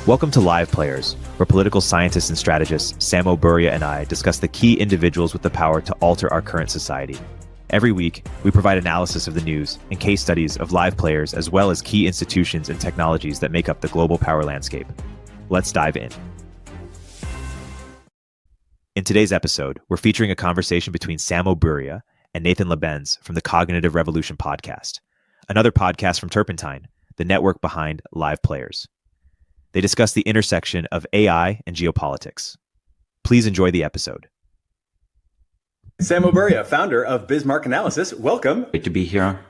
Welcome to Live Players, where political scientists and strategists Samo, Burja, and I discuss the key individuals with the power to alter our current society. Every week, we provide analysis of the news and case studies of live players as well as key institutions and technologies that make up the global power landscape. Let's dive in. In today's episode, we're featuring a conversation between Samo Burja and Nathan Labenz from the Cognitive Revolution podcast, another podcast from Turpentine, the network behind Live Players. They discuss the intersection of AI and geopolitics. Please enjoy the episode. Samo Burja, founder of Bismarck Analysis. Welcome. Great to be here.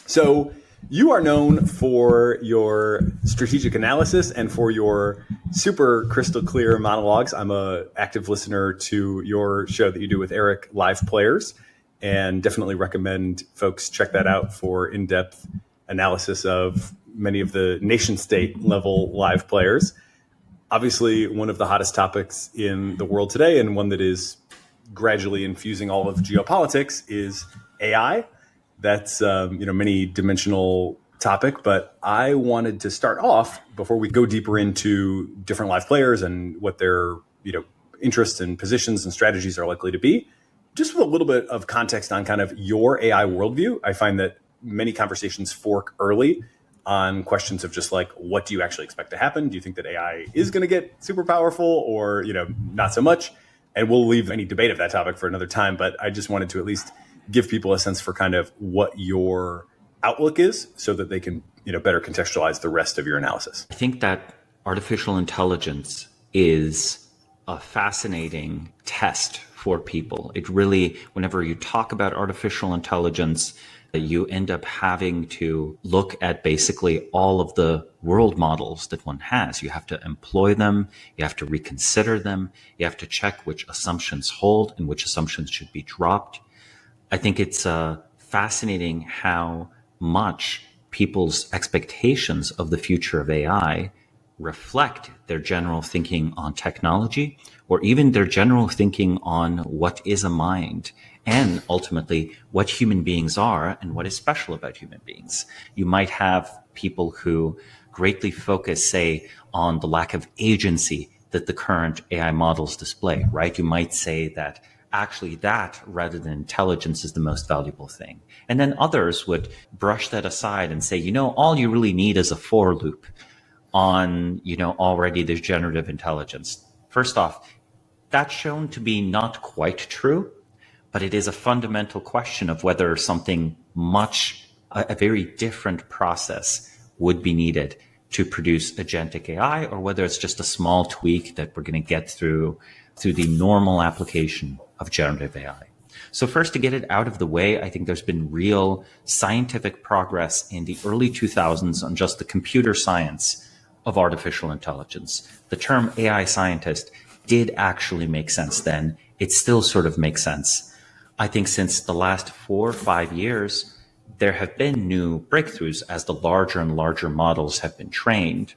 So you are known for your strategic analysis and for your super crystal clear monologues. I'm an active listener to your show that you do with Erik, Live Players, and definitely recommend folks check that out for in-depth analysis of many of the nation state level live players. Obviously, one of the hottest topics in the world today, and one that is gradually infusing all of geopolitics, is AI. That's many dimensional topic, but I wanted to start off before we go deeper into different live players and what their interests and positions and strategies are likely to be. Just with a little bit of context on kind of your AI worldview. I find that many conversations fork early on questions of just like, what do you actually expect to happen? Do you think that AI is going to get super powerful or, not so much? And we'll leave any debate of that topic for another time. But I just wanted to at least give people a sense for kind of what your outlook is so that they can, better contextualize the rest of your analysis. I think that artificial intelligence is a fascinating test for people. It really, whenever you talk about artificial intelligence, you end up having to look at basically all of the world models that one has. You have to employ them. You have to reconsider them. You have to check which assumptions hold and which assumptions should be dropped. I think it's fascinating how much people's expectations of the future of AI reflect their general thinking on technology, or even their general thinking on what is a mind, and ultimately what human beings are and what is special about human beings. You might have people who greatly focus, say, on the lack of agency that the current AI models display, right? You might say that actually that, rather than intelligence, is the most valuable thing. And then others would brush that aside and say, all you really need is a for loop on, already there's generative intelligence. First off, that's shown to be not quite true, but it is a fundamental question of whether something a very different process would be needed to produce agentic AI, or whether it's just a small tweak that we're going to get through the normal application of generative AI. So first, to get it out of the way, I think there's been real scientific progress in the early 2000s on just the computer science of artificial intelligence. The term AI scientist did actually make sense then. It still sort of makes sense. I think since the last 4 or 5 years, there have been new breakthroughs as the larger and larger models have been trained.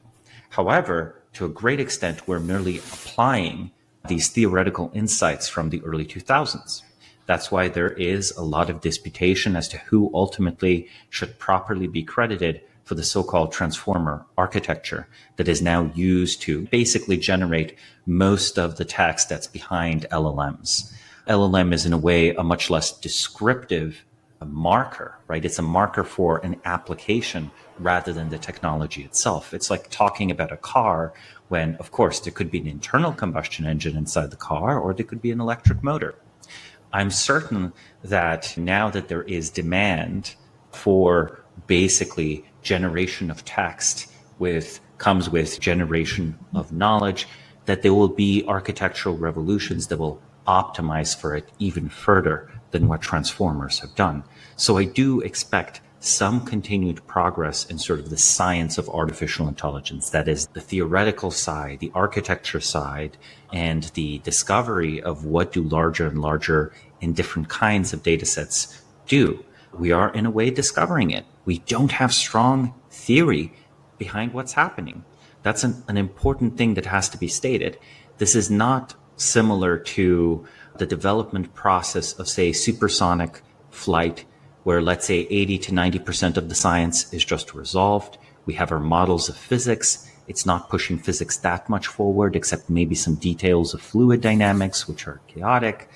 However, to a great extent, we're merely applying these theoretical insights from the early 2000s. That's why there is a lot of disputation as to who ultimately should properly be credited for the so-called transformer architecture that is now used to basically generate most of the text that's behind LLMs. LLM is in a way a much less descriptive marker, right? It's a marker for an application rather than the technology itself. It's like talking about a car when, of course, there could be an internal combustion engine inside the car, or there could be an electric motor. I'm certain that now that there is demand for basically generation of text comes with generation of knowledge, that there will be architectural revolutions that will optimize for it even further than what transformers have done. So I do expect some continued progress in sort of the science of artificial intelligence. That is the theoretical side, the architecture side, and the discovery of what do larger and larger in different kinds of data sets do. We are in a way discovering it. We don't have strong theory behind what's happening. That's an important thing that has to be stated. This is not similar to the development process of, say, supersonic flight, where let's say 80 to 90% of the science is just resolved. We have our models of physics, It's not pushing physics that much forward, except maybe some details of fluid dynamics, which are chaotic.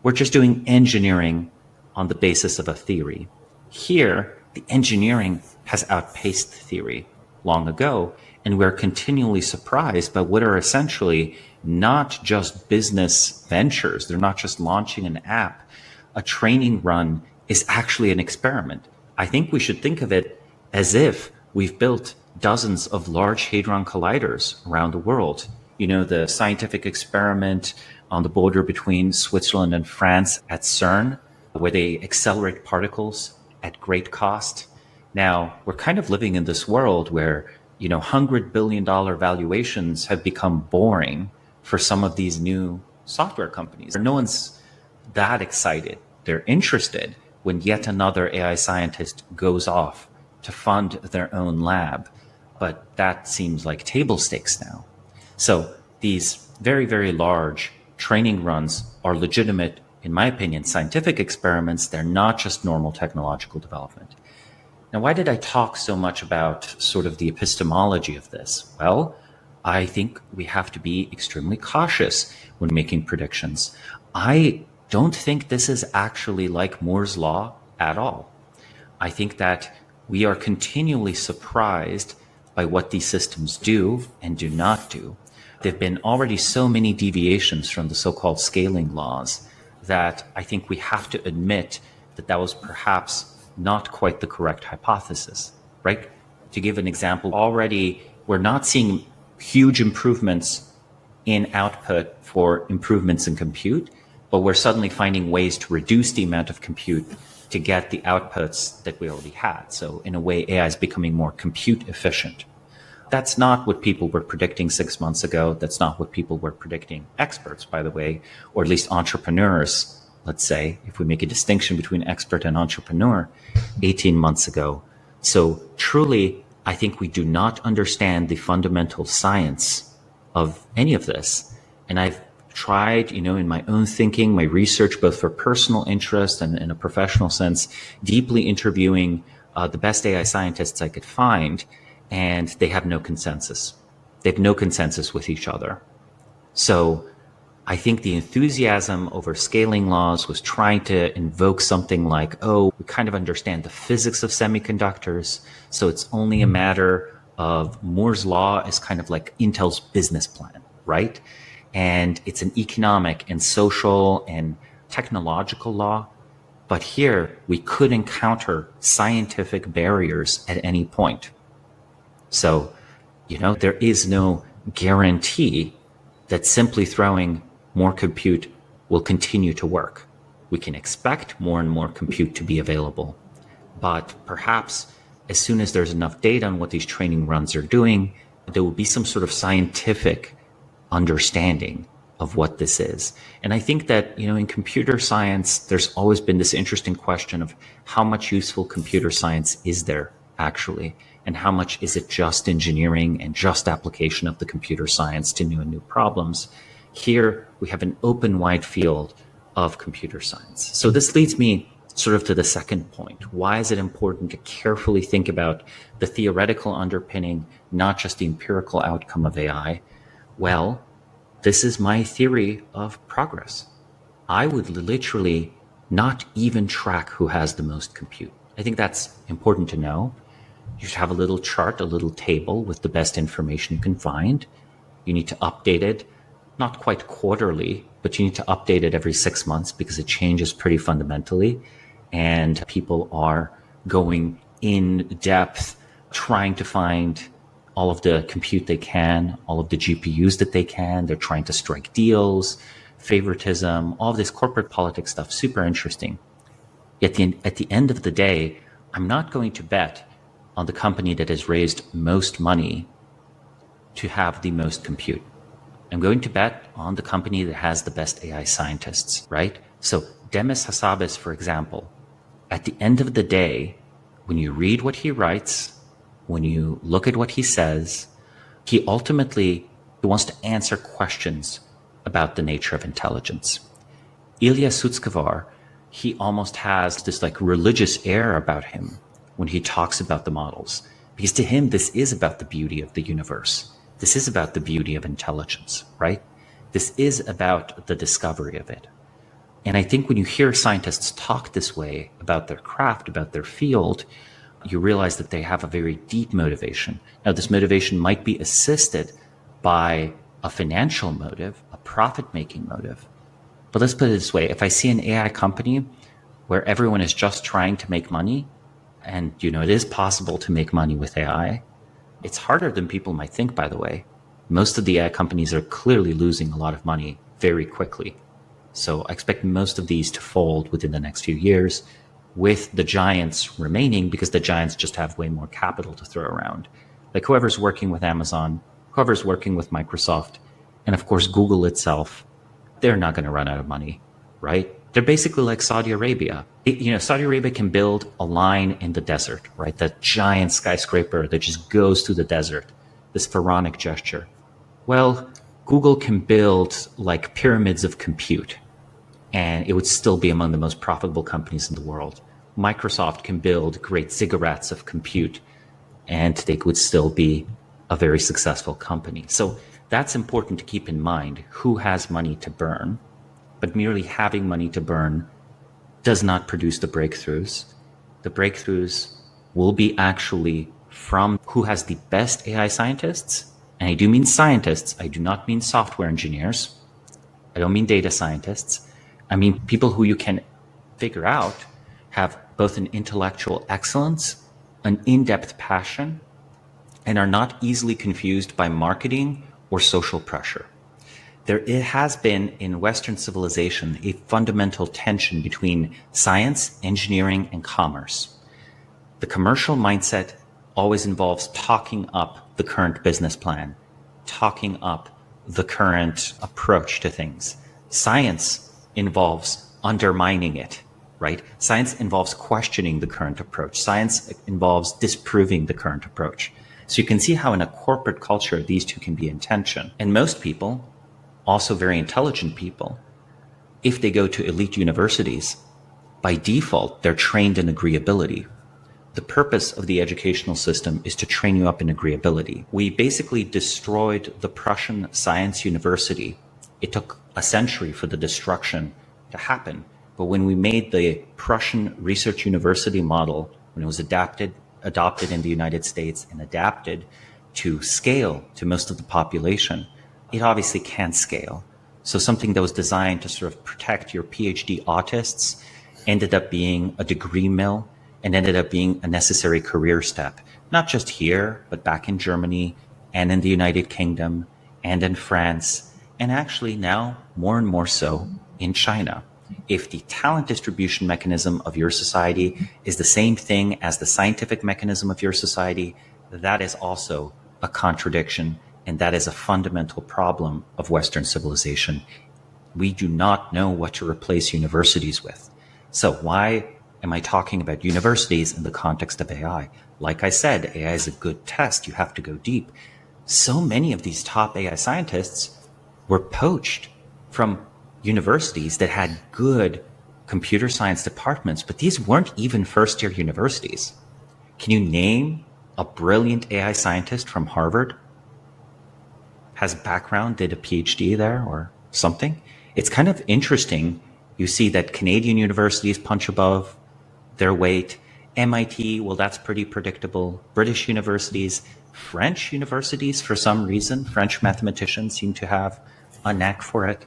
We're just doing engineering on the basis of a theory. Here, the engineering has outpaced theory long ago, and we're continually surprised by what are essentially not just business ventures. They're not just launching an app. A training run is actually an experiment. I think we should think of it as if we've built dozens of large hadron colliders around the world. You know, the scientific experiment on the border between Switzerland and France at CERN, where they accelerate particles at great cost. Now, we're kind of living in this world where, you know, $100 billion valuations have become boring for some of these new software companies. No one's that excited. They're interested when yet another AI scientist goes off to fund their own lab. But that seems like table stakes now. So these very, very large training runs are legitimate, in my opinion, scientific experiments. They're not just normal technological development. Now, why did I talk so much about sort of the epistemology of this? Well, I think we have to be extremely cautious when making predictions. I don't think this is actually like Moore's law at all. I think that we are continually surprised by what these systems do and do not do. There have been already so many deviations from the so-called scaling laws that I think we have to admit that that was perhaps not quite the correct hypothesis, right? To give an example, already we're not seeing huge improvements in output for improvements in compute, but we're suddenly finding ways to reduce the amount of compute to get the outputs that we already had. So in a way, AI is becoming more compute efficient. That's not what people were predicting 6 months ago. That's not what people were predicting, experts, by the way, or at least entrepreneurs, let's say, if we make a distinction between expert and entrepreneur, 18 months ago. So truly, I think we do not understand the fundamental science of any of this. And I've tried, you know, in my own thinking, my research, both for personal interest and in a professional sense, deeply interviewing the best AI scientists I could find, and they have no consensus. They have no consensus with each other. So I think the enthusiasm over scaling laws was trying to invoke something like, oh, we kind of understand the physics of semiconductors, so it's only a matter of Moore's law is kind of like Intel's business plan, right? And it's an economic and social and technological law. But here we could encounter scientific barriers at any point. So, you know, there is no guarantee that simply throwing more compute will continue to work. We can expect more and more compute to be available, but perhaps as soon as there's enough data on what these training runs are doing, there will be some sort of scientific understanding of what this is. And I think that, you know, in computer science, there's always been this interesting question of how much useful computer science is there actually, and how much is it just engineering and just application of the computer science to new and new problems. Here we have an open wide field of computer science. So this leads me sort of to the second point. Why is it important to carefully think about the theoretical underpinning, not just the empirical outcome of AI? Well, this is my theory of progress. I would literally not even track who has the most compute. I think that's important to know. You should have a little chart, a little table with the best information you can find. You need to update it, not quite quarterly, but you need to update it every 6 months because it changes pretty fundamentally. And people are going in depth, trying to find all of the compute they can, all of the GPUs that they can. They're trying to strike deals, favoritism, all of this corporate politics stuff, super interesting. Yet at the end of the day, I'm not going to bet on the company that has raised most money to have the most compute. I'm going to bet on the company that has the best AI scientists, right? So Demis Hassabis, for example, at the end of the day, when you read what he writes, when you look at what he says, he ultimately wants to answer questions about the nature of intelligence. Ilya Sutskever, he almost has this like religious air about him when he talks about the models. Because to him, this is about the beauty of the universe. This is about the beauty of intelligence, right? This is about the discovery of it. And I think when you hear scientists talk this way about their craft, about their field, you realize that they have a very deep motivation. Now, this motivation might be assisted by a financial motive, a profit-making motive. But let's put it this way. If I see an AI company where everyone is just trying to make money, and it is possible to make money with AI, it's harder than people might think, by the way. Most of the AI companies are clearly losing a lot of money very quickly. So I expect most of these to fold within the next few years, with the giants remaining, because the giants just have way more capital to throw around. Like whoever's working with Amazon, whoever's working with Microsoft, and of course Google itself, they're not going to run out of money, right? They're basically like Saudi Arabia. Saudi Arabia can build a line in the desert, right? That giant skyscraper that just goes through the desert, this pharaonic gesture. Well, Google can build like pyramids of compute, and it would still be among the most profitable companies in the world. Microsoft can build great ziggurats of compute, and they would still be a very successful company. So that's important to keep in mind, who has money to burn. But merely having money to burn does not produce the breakthroughs. The breakthroughs will be actually from who has the best AI scientists. And I do mean scientists. I do not mean software engineers. I don't mean data scientists. I mean people who you can figure out have both an intellectual excellence, an in-depth passion, and are not easily confused by marketing or social pressure. There has been in Western civilization a fundamental tension between science, engineering, and commerce. The commercial mindset always involves talking up the current business plan, talking up the current approach to things. Science involves undermining it, right? Science involves questioning the current approach. Science involves disproving the current approach. So you can see how in a corporate culture, these two can be in tension. And most people, also very intelligent people, if they go to elite universities, by default, they're trained in agreeability. The purpose of the educational system is to train you up in agreeability. We basically destroyed the Prussian Science University. It took a century for the destruction to happen. But when we made the Prussian Research University model, when it was adopted in the United States and adapted to scale to most of the population, it obviously can't scale. So something that was designed to sort of protect your PhD autists ended up being a degree mill and ended up being a necessary career step, not just here, but back in Germany and in the United Kingdom and in France, and actually now more and more so in China. If the talent distribution mechanism of your society is the same thing as the scientific mechanism of your society, that is also a contradiction, and that is a fundamental problem of Western civilization. We do not know what to replace universities with. So why am I talking about universities in the context of AI? Like I said, AI is a good test. You have to go deep. So many of these top AI scientists were poached from universities that had good computer science departments, but these weren't even first-year universities. Can you name a brilliant AI scientist from Harvard? Has a background, did a PhD there or something? It's kind of interesting. You see that Canadian universities punch above their weight. MIT, well, that's pretty predictable. British universities, French universities, for some reason, French mathematicians seem to have a knack for it.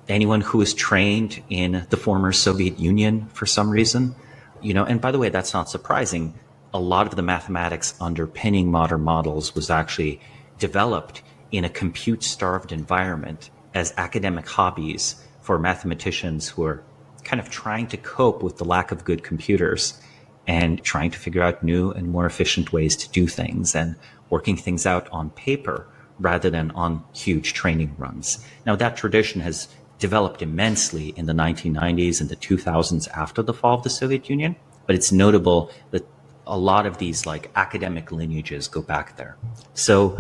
Anyone who is trained in the former Soviet Union for some reason, and by the way, that's not surprising. A lot of the mathematics underpinning modern models was actually developed in a compute-starved environment as academic hobbies for mathematicians who are kind of trying to cope with the lack of good computers and trying to figure out new and more efficient ways to do things and working things out on paper rather than on huge training runs. Now, that tradition has developed immensely in the 1990s and the 2000s after the fall of the Soviet Union, but it's notable that a lot of these academic lineages go back there. So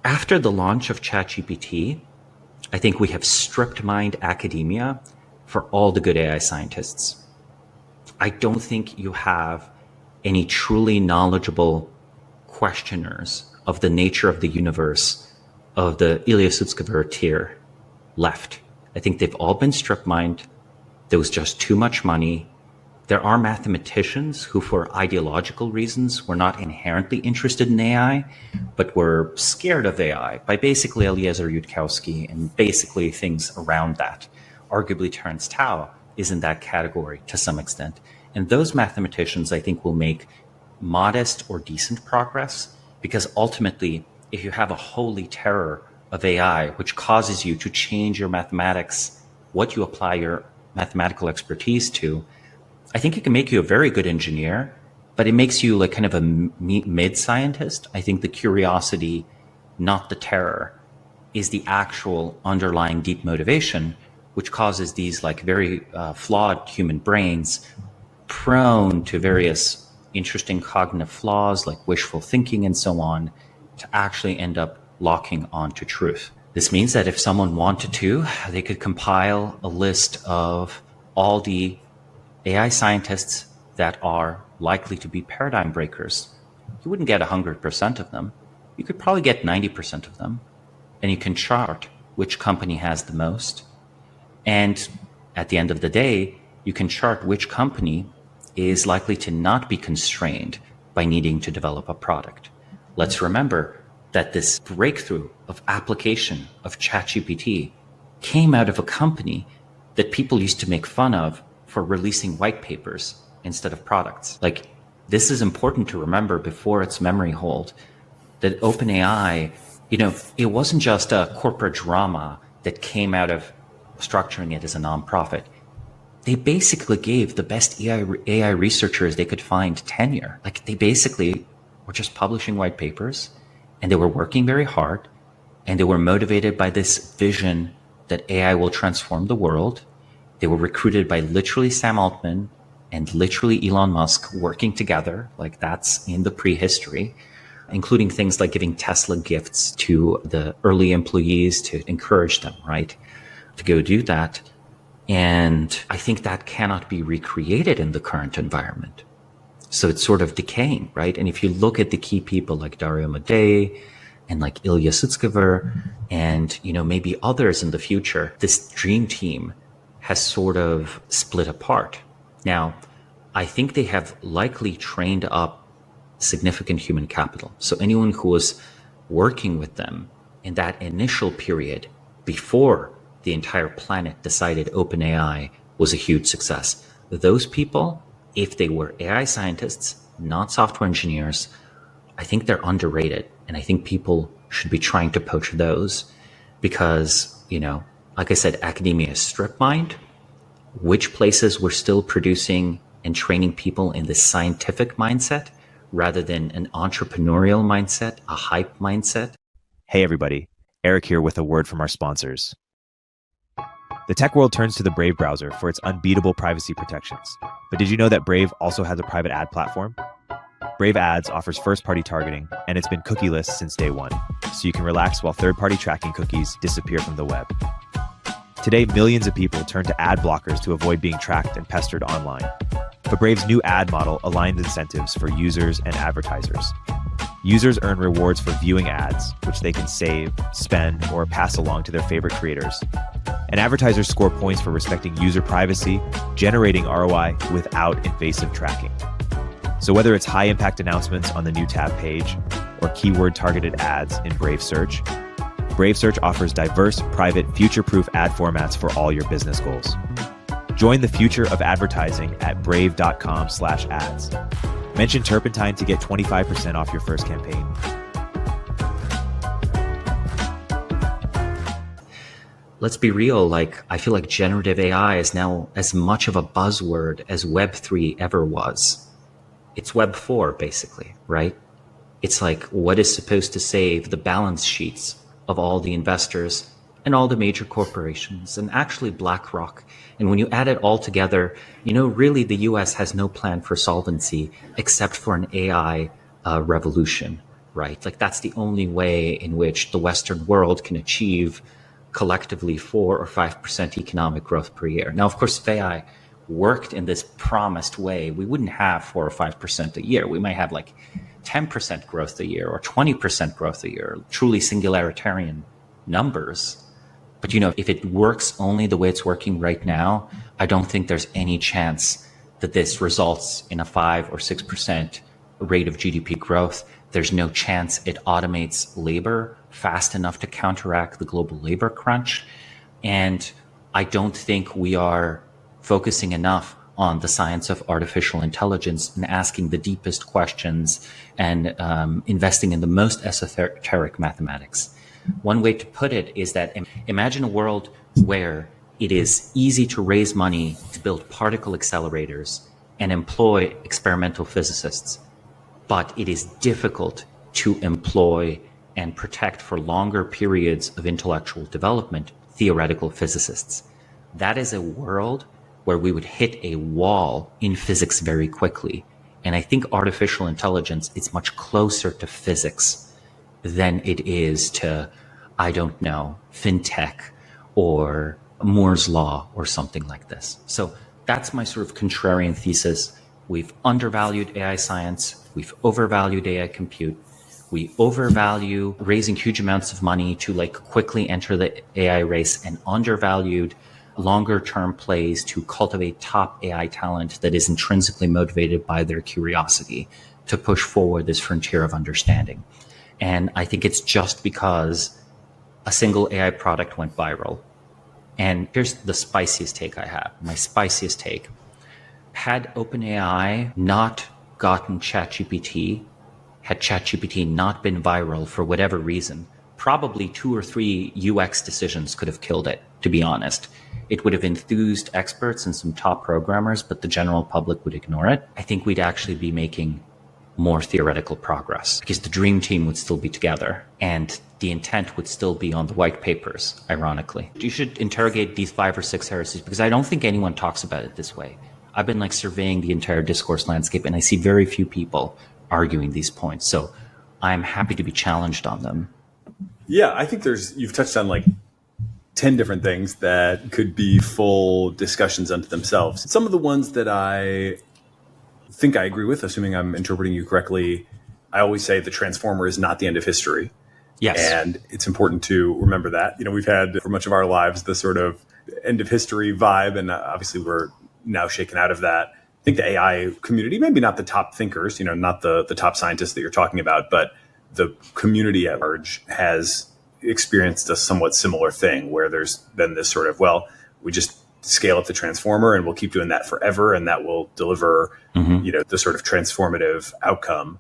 after the launch of ChatGPT, I think we have stripped mined academia for all the good AI scientists. I don't think you have any truly knowledgeable questioners of the nature of the universe of the Ilyasutskaya tier left. I think they've all been strip mined. There was just too much money. There are mathematicians who, for ideological reasons, were not inherently interested in AI, but were scared of AI by basically Eliezer Yudkowsky and basically things around that. Arguably, Terence Tao is in that category to some extent. And those mathematicians, I think, will make modest or decent progress, because ultimately, if you have a holy terror of AI, which causes you to change your mathematics, what you apply your mathematical expertise to, I think it can make you a very good engineer, but it makes you like kind of a mid-scientist. I think the curiosity, not the terror, is the actual underlying deep motivation, which causes these like very flawed human brains prone to various interesting cognitive flaws like wishful thinking and so on, to actually end up locking onto truth. This means that if someone wanted to, they could compile a list of all the AI scientists that are likely to be paradigm breakers. You wouldn't get 100% of them. You could probably get 90% of them. And you can chart which company has the most. And at the end of the day, you can chart which company is likely to not be constrained by needing to develop a product. Let's remember that this breakthrough of application of ChatGPT came out of a company that people used to make fun of for releasing white papers instead of products. Like, this is important to remember before its memory hold, that OpenAI, it wasn't just a corporate drama that came out of structuring it as a nonprofit. They basically gave the best AI researchers they could find tenure. Like, they basically were just publishing white papers, and they were working very hard, and they were motivated by this vision that AI will transform the world. They were recruited by literally Sam Altman and literally Elon Musk working together. Like, that's in the prehistory, including things like giving Tesla gifts to the early employees to encourage them, right, to go do that. And I think that cannot be recreated in the current environment. So it's sort of decaying, right? And if you look at the key people like Dario Madej and like Ilya Sutskever and, maybe others in the future, this dream team has sort of split apart. Now, I think they have likely trained up significant human capital. So anyone who was working with them in that initial period before the entire planet decided OpenAI was a huge success, those people, if they were AI scientists, not software engineers, I think they're underrated. And I think people should be trying to poach those because, like I said, academia is strip mined. Which places were still producing and training people in this scientific mindset rather than an entrepreneurial mindset, a hype mindset? Hey everybody, Erik here with a word from our sponsors. The tech world turns to the Brave browser for its unbeatable privacy protections. But did you know that Brave also has a private ad platform? Brave Ads offers first-party targeting, and it's been cookieless since day one, so you can relax while third-party tracking cookies disappear from the web. Today, millions of people turn to ad blockers to avoid being tracked and pestered online. But Brave's new ad model aligns incentives for users and advertisers. Users earn rewards for viewing ads, which they can save, spend, or pass along to their favorite creators. And advertisers score points for respecting user privacy, generating ROI without invasive tracking. So whether it's high-impact announcements on the new tab page or keyword-targeted ads in Brave Search offers diverse, private, future-proof ad formats for all your business goals. Join the future of advertising at brave.com/ads. Mention Turpentine to get 25% off your first campaign. Let's be real, I feel like generative AI is now as much of a buzzword as Web3 ever was. It's Web4, basically, right? It's like what is supposed to save the balance sheets of all the investors and all the major corporations and actually BlackRock. And when you add it all together, really the US has no plan for solvency except for an AI revolution, right? Like, that's the only way in which the Western world can achieve collectively 4 or 5% economic growth per year. Now, of course, if AI worked in this promised way, we wouldn't have 4 or 5% a year. We might have like 10% growth a year or 20% growth a year, truly singularitarian numbers. But, if it works only the way it's working right now, I don't think there's any chance that this results in a 5 or 6% rate of GDP growth. There's no chance it automates labor fast enough to counteract the global labor crunch. And I don't think we are focusing enough on the science of artificial intelligence and asking the deepest questions and investing in the most esoteric mathematics. One way to put it is that imagine a world where it is easy to raise money to build particle accelerators and employ experimental physicists, but it is difficult to employ and protect for longer periods of intellectual development theoretical physicists. That is a world where we would hit a wall in physics very quickly. And I think artificial intelligence is much closer to physics than it is to, I don't know, fintech or Moore's law or something like this. So that's my sort of contrarian thesis. We've undervalued AI science. We've overvalued AI compute. We overvalue raising huge amounts of money to quickly enter the AI race, and undervalued longer term plays to cultivate top AI talent that is intrinsically motivated by their curiosity to push forward this frontier of understanding. And I think it's just because a single AI product went viral. And here's the spiciest take I have. My spiciest take. Had OpenAI not gotten ChatGPT, had ChatGPT not been viral for whatever reason, probably 2 or 3 UX decisions could have killed it, to be honest. It would have enthused experts and some top programmers, but the general public would ignore it. I think we'd actually be making more theoretical progress because the dream team would still be together and the intent would still be on the white papers, ironically. You should interrogate these 5 or 6 heresies because I don't think anyone talks about it this way. I've been surveying the entire discourse landscape and I see very few people arguing these points. So I'm happy to be challenged on them. Yeah, I think you've touched on 10 different things that could be full discussions unto themselves. Some of the ones that I think I agree with, assuming I'm interpreting you correctly, I always say the transformer is not the end of history. Yes. And it's important to remember that. We've had for much of our lives the sort of end of history vibe, and obviously we're now shaken out of that. I think the AI community, maybe not the top thinkers, not the top scientists that you're talking about, but the community at large has experienced a somewhat similar thing where there's been this sort of, we just scale up the transformer and we'll keep doing that forever and that will deliver, the sort of transformative outcome.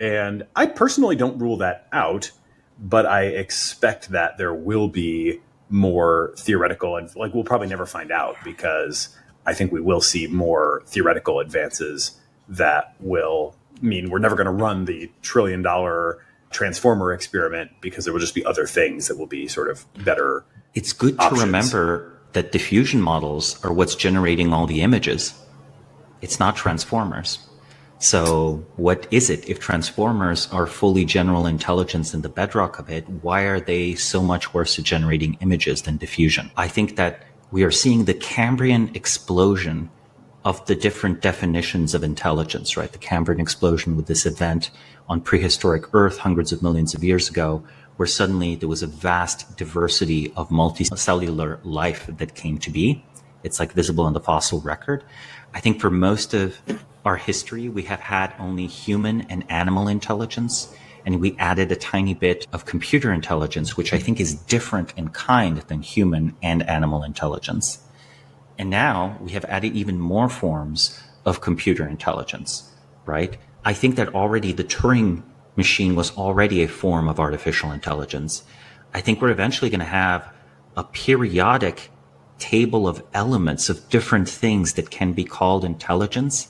And I personally don't rule that out, but I expect that there will be more theoretical and we'll probably never find out because I think we will see more theoretical advances that will mean we're never going to run the $1 trillion transformer experiment because there will just be other things that will be sort of better. It's good to remember that diffusion models are what's generating all the images. It's not transformers. So what is it? If transformers are fully general intelligence in the bedrock of it, why are they so much worse at generating images than diffusion? I think that we are seeing the Cambrian explosion of the different definitions of intelligence, right? The Cambrian explosion with this event on prehistoric Earth hundreds of millions of years ago, where suddenly there was a vast diversity of multicellular life that came to be. It's visible in the fossil record. I think for most of our history, we have had only human and animal intelligence, and we added a tiny bit of computer intelligence, which I think is different in kind than human and animal intelligence. And now we have added even more forms of computer intelligence, right? I think that already the Turing machine was already a form of artificial intelligence. I think we're eventually going to have a periodic table of elements of different things that can be called intelligence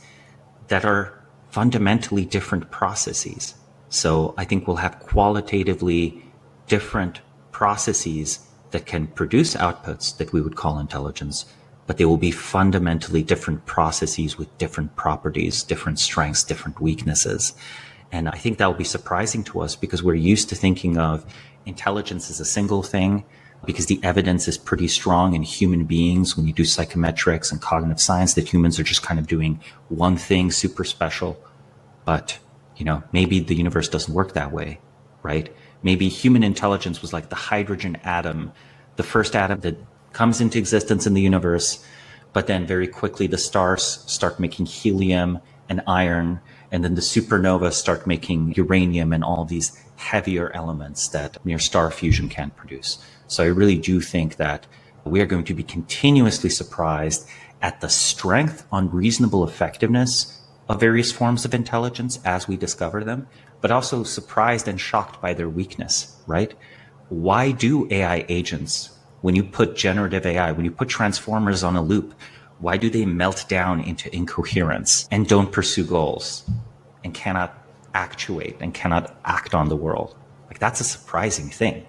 that are fundamentally different processes. So I think we'll have qualitatively different processes that can produce outputs that we would call intelligence, but they will be fundamentally different processes with different properties, different strengths, different weaknesses. And I think that will be surprising to us because we're used to thinking of intelligence as a single thing, because the evidence is pretty strong in human beings when you do psychometrics and cognitive science that humans are just kind of doing one thing super special. But, maybe the universe doesn't work that way, right? Maybe human intelligence was like the hydrogen atom, the first atom that comes into existence in the universe, but then very quickly the stars start making helium and iron, and then the supernovas start making uranium and all these heavier elements that mere star fusion can't produce. So I really do think that we are going to be continuously surprised at the strength, unreasonable effectiveness of various forms of intelligence as we discover them, but also surprised and shocked by their weakness, right? Why do AI agents, when you put generative AI, when you put transformers on a loop, why do they melt down into incoherence and don't pursue goals and cannot actuate and cannot act on the world? Like, that's a surprising thing.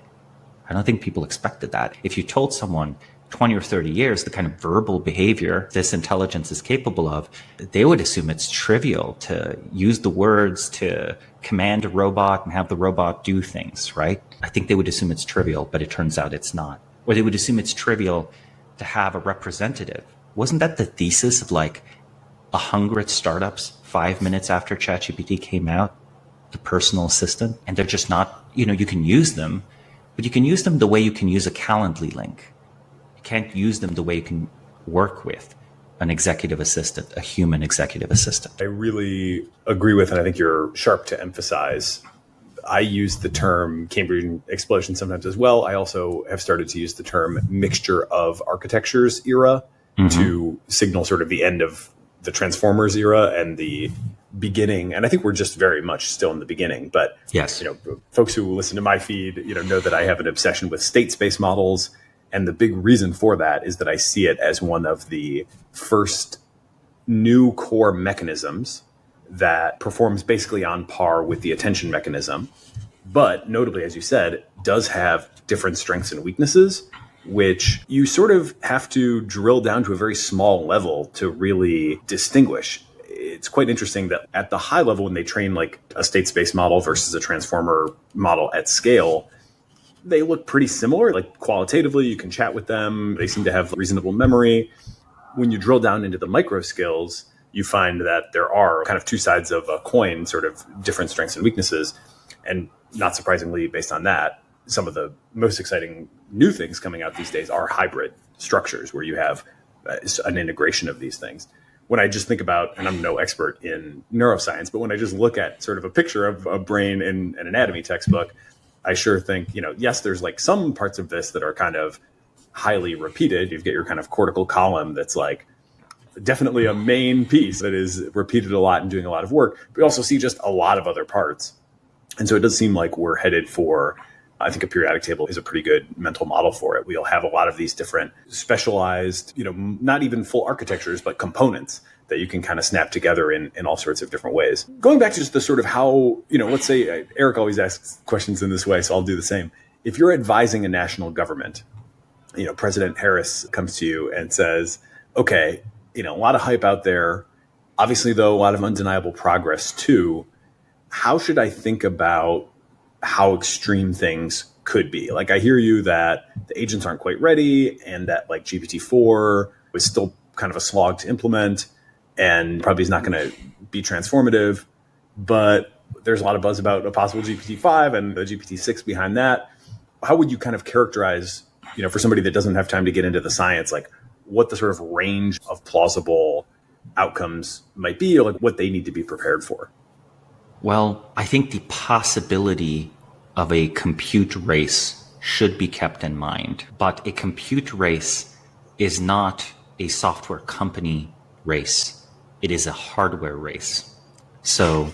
I don't think people expected that. If you told someone 20 or 30 years the kind of verbal behavior this intelligence is capable of, they would assume it's trivial to use the words to command a robot and have the robot do things, right? I think they would assume it's trivial, but it turns out it's not. Or they would assume it's trivial to have a representative. Wasn't that the thesis of like 100 startups 5 minutes after ChatGPT came out, the personal assistant? And they're just not, you can use them, but you can use them the way you can use a Calendly link. You can't use them the way you can work with an executive assistant, a human executive assistant. I really agree with, and I think you're sharp to emphasize. I use the term Cambrian Explosion sometimes as well. I also have started to use the term mixture of architectures era to signal sort of the end of the Transformers era and the beginning. And I think we're just very much still in the beginning. But yes, folks who listen to my feed, know that I have an obsession with state space models. And the big reason for that is that I see it as one of the first new core mechanisms that performs basically on par with the attention mechanism, but notably, as you said, does have different strengths and weaknesses, which you sort of have to drill down to a very small level to really distinguish. It's quite interesting that at the high level, when they train like a state space model versus a transformer model at scale, they look pretty similar. Like qualitatively, you can chat with them. They seem to have reasonable memory. When you drill down into the micro skills, you find that there are kind of two sides of a coin, sort of different strengths and weaknesses. And not surprisingly, based on that, some of the most exciting new things coming out these days are hybrid structures where you have an integration of these things. When I just think about, and I'm no expert in neuroscience, but when I just look at sort of a picture of a brain in an anatomy textbook, I sure think, yes, there's like some parts of this that are kind of highly repeated. You've got your kind of cortical column that's like definitely a main piece that is repeated a lot and doing a lot of work. But we also see just a lot of other parts. And so it does seem like we're headed for, I think a periodic table is a pretty good mental model for it. We'll have a lot of these different specialized, not even full architectures, but components that you can kind of snap together in all sorts of different ways. Going back to just the sort of how, let's say Erik always asks questions in this way, so I'll do the same. If you're advising a national government, President Harris comes to you and says, okay, a lot of hype out there. Obviously, though, a lot of undeniable progress too. How should I think about how extreme things could be? Like, I hear you that the agents aren't quite ready and that like GPT-4 was still kind of a slog to implement and probably is not going to be transformative, but there's a lot of buzz about a possible GPT-5 and the GPT-6 behind that. How would you kind of characterize, for somebody that doesn't have time to get into the science, like what the sort of range of plausible outcomes might be, or like what they need to be prepared for? Well, I think the possibility of a compute race should be kept in mind, but a compute race is not a software company race. It is a hardware race. So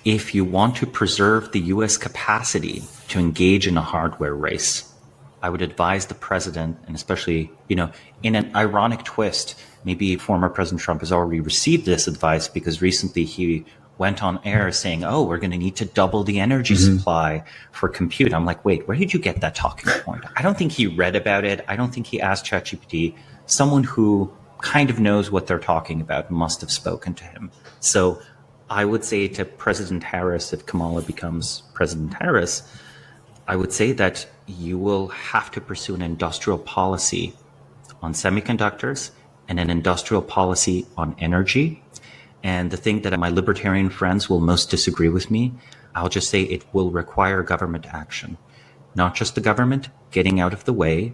if you want to preserve the US capacity to engage in a hardware race, I would advise the president, and especially, in an ironic twist, maybe former President Trump has already received this advice because recently he went on air saying, we're going to need to double the energy supply for compute. I'm like, wait, where did you get that talking point? I don't think he read about it. I don't think he asked ChatGPT. Someone who kind of knows what they're talking about must have spoken to him. So I would say to President Harris, if Kamala becomes President Harris, I would say that you will have to pursue an industrial policy on semiconductors and an industrial policy on energy. And the thing that my libertarian friends will most disagree with me, I'll just say it will require government action. Not just the government getting out of the way,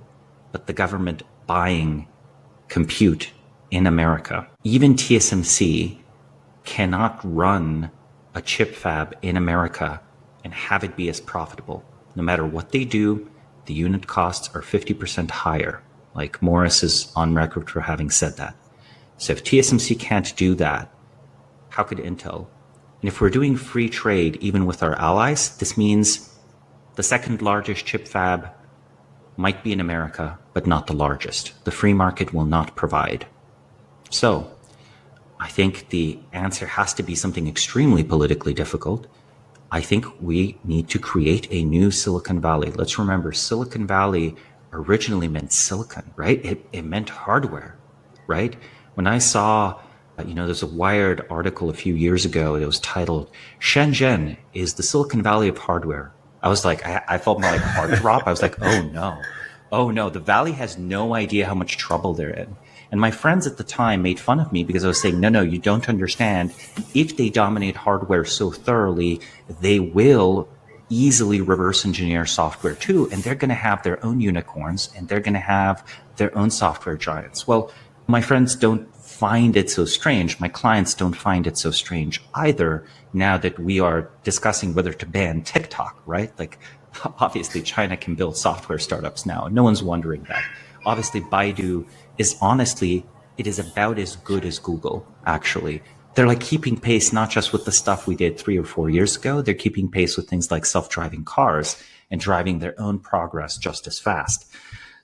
but the government buying compute in America. Even TSMC cannot run a chip fab in America and have it be as profitable. No matter what they do, the unit costs are 50% higher. Like Morris is on record for having said that. So if TSMC can't do that, how could Intel? And if we're doing free trade, even with our allies, this means the second largest chip fab might be in America, but not the largest. The free market will not provide. So I think the answer has to be something extremely politically difficult. I think we need to create a new Silicon Valley. Let's remember, Silicon Valley originally meant silicon, right? It meant hardware, right? When I saw, there's a Wired article a few years ago, it was titled, Shenzhen is the Silicon Valley of hardware. I was like, I felt my heart drop. I was like, oh no, the Valley has no idea how much trouble they're in. And my friends at the time made fun of me because I was saying, no, you don't understand. If they dominate hardware so thoroughly, they will easily reverse engineer software too. And they're going to have their own unicorns and they're going to have their own software giants. Well, my friends don't find it so strange. My clients don't find it so strange either now that we are discussing whether to ban TikTok, right? Like, obviously, China can build software startups now. No one's wondering that. Obviously, Baidu is honestly, it is about as good as Google, actually. They're like keeping pace, not just with the stuff we did 3 or 4 years ago. They're keeping pace with things like self-driving cars and driving their own progress just as fast.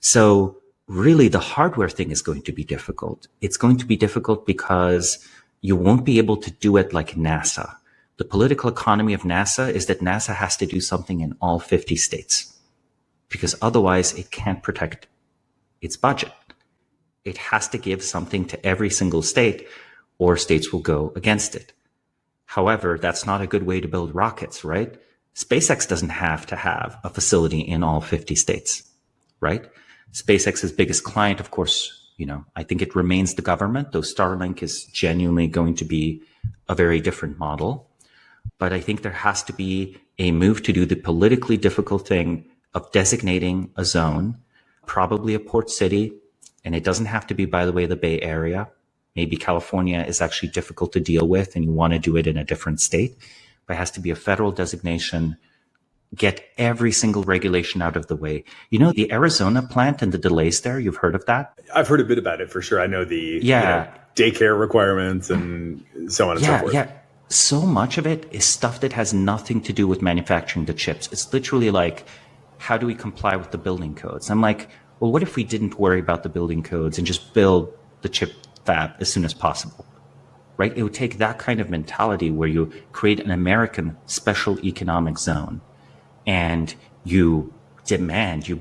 So really, the hardware thing is going to be difficult. It's going to be difficult because you won't be able to do it like NASA. The political economy of NASA is that NASA has to do something in all 50 states because otherwise it can't protect its budget. It has to give something to every single state or states will go against it. However, that's not a good way to build rockets, right? SpaceX doesn't have to have a facility in all 50 states, right? SpaceX's biggest client, of course, I think it remains the government, though Starlink is genuinely going to be a very different model. But I think there has to be a move to do the politically difficult thing of designating a zone, probably a port city. And it doesn't have to be, by the way, the Bay Area. Maybe California is actually difficult to deal with and you want to do it in a different state. But it has to be a federal designation. Get every single regulation out of the way. The Arizona plant and the delays there, you've heard of that? I've heard a bit about it for sure. I know the daycare requirements and so on and so forth. Yeah. So much of it is stuff that has nothing to do with manufacturing the chips. It's literally like, how do we comply with the building codes? I'm like, well, what if we didn't worry about the building codes and just build the chip fab as soon as possible, right? It would take that kind of mentality where you create an American special economic zone and you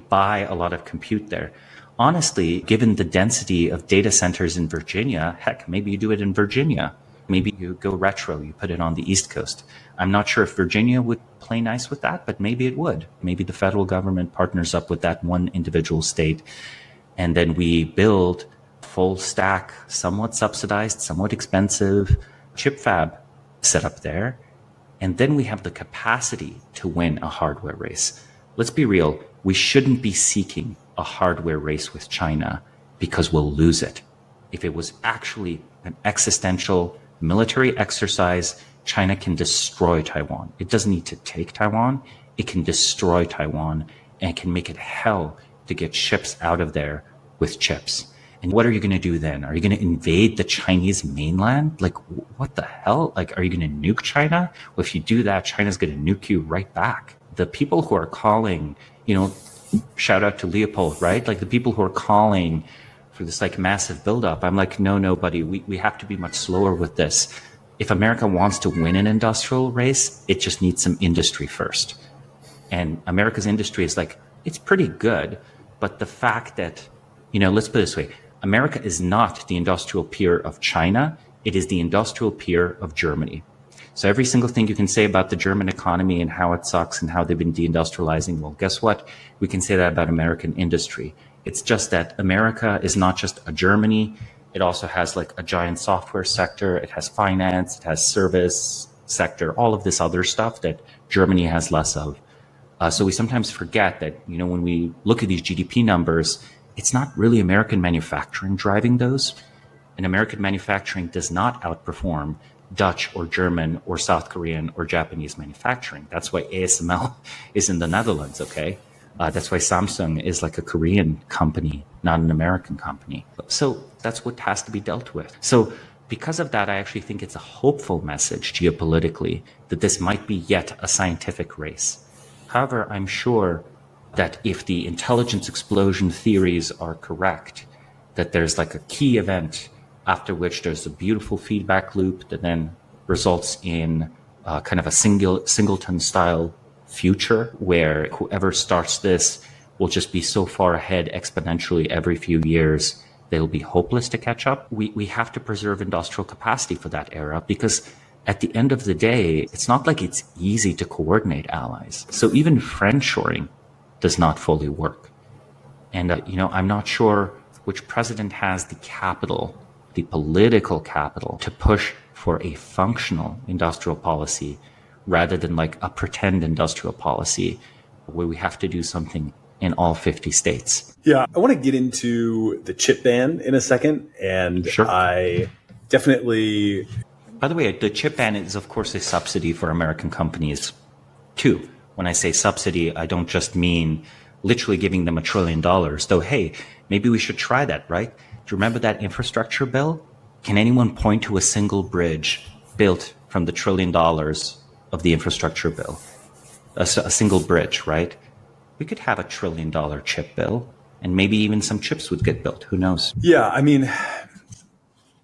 buy a lot of compute there. Honestly, given the density of data centers in Virginia, heck, maybe you do it in Virginia. Maybe you go retro, you put it on the East Coast. I'm not sure if Virginia would play nice with that, but maybe it would. Maybe the federal government partners up with that one individual state. And then we build full stack, somewhat subsidized, somewhat expensive chip fab set up there. And then we have the capacity to win a hardware race. Let's be real. We shouldn't be seeking a hardware race with China because we'll lose it. If it was actually an existential military exercise, China can destroy Taiwan. It doesn't need to take Taiwan. It can destroy Taiwan and can make it hell to get ships out of there with chips. And what are you going to do then? Are you going to invade the Chinese mainland? Like, what the hell? Like, are you going to nuke China? Well, if you do that, China's going to nuke you right back. The people who are calling, shout out to Leopold, right? Like the people who are calling for this like massive buildup. I'm like, no, buddy, we have to be much slower with this. If America wants to win an industrial race, it just needs some industry first. And America's industry is like, it's pretty good. But the fact that, let's put it this way, America is not the industrial peer of China. It is the industrial peer of Germany. So every single thing you can say about the German economy and how it sucks and how they've been deindustrializing, well, guess what? We can say that about American industry. It's just that America is not just a Germany. It also has like a giant software sector. It has finance. It has service sector, all of this other stuff that Germany has less of. So we sometimes forget that, when we look at these GDP numbers, it's not really American manufacturing driving those. And American manufacturing does not outperform Dutch or German or South Korean or Japanese manufacturing. That's why ASML is in the Netherlands, okay? That's why Samsung is like a Korean company, not an American company. So that's what has to be dealt with. So because of that, I actually think it's a hopeful message geopolitically that this might be yet a scientific race. However, I'm sure that if the intelligence explosion theories are correct, that there's like a key event after which there's a beautiful feedback loop that then results in kind of a singleton style future where whoever starts this will just be so far ahead exponentially every few years they'll be hopeless to catch up. We have to preserve industrial capacity for that era, because at the end of the day, it's not like it's easy to coordinate allies. So even friendshoring does not fully work. And, I'm not sure which president has the capital, the political capital, to push for a functional industrial policy rather than like a pretend industrial policy where we have to do something in all 50 states. Yeah, I want to get into the chip ban in a second. And Sure. I definitely... By the way, the chip ban is, of course, a subsidy for American companies, too. When I say subsidy, I don't just mean literally giving them $1 trillion, though, hey, maybe we should try that, right? Do you remember that infrastructure bill? Can anyone point to a single bridge built from the $1 trillion of the infrastructure bill? A single bridge, right? We could have $1 trillion chip bill, and maybe even some chips would get built. Who knows? Yeah, I mean,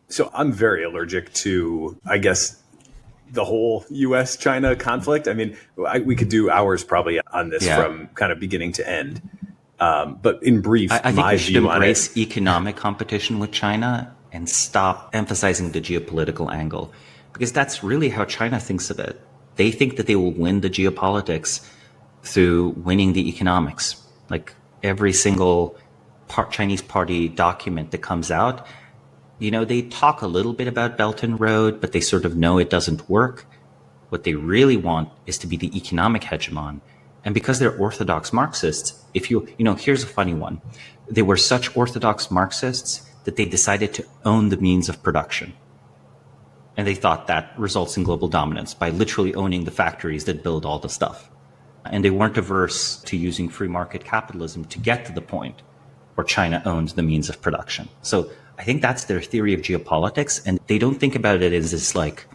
so I'm very allergic to, I guess, the whole US-China conflict. I mean, we could do hours probably on this from kind of beginning to end. But in brief, I think my we should view on embrace economic competition with China and stop emphasizing the geopolitical angle, because that's really how China thinks of it. They think that they will win the geopolitics through winning the economics. Like every single Chinese party document that comes out, they talk a little bit about Belt and Road, but they sort of know it doesn't work. What they really want is to be the economic hegemon. And because they're orthodox Marxists, here's a funny one. They were such orthodox Marxists that they decided to own the means of production. And they thought that results in global dominance by literally owning the factories that build all the stuff. And they weren't averse to using free market capitalism to get to the point where China owns the means of production. So I think that's their theory of geopolitics. And they don't think about it as this like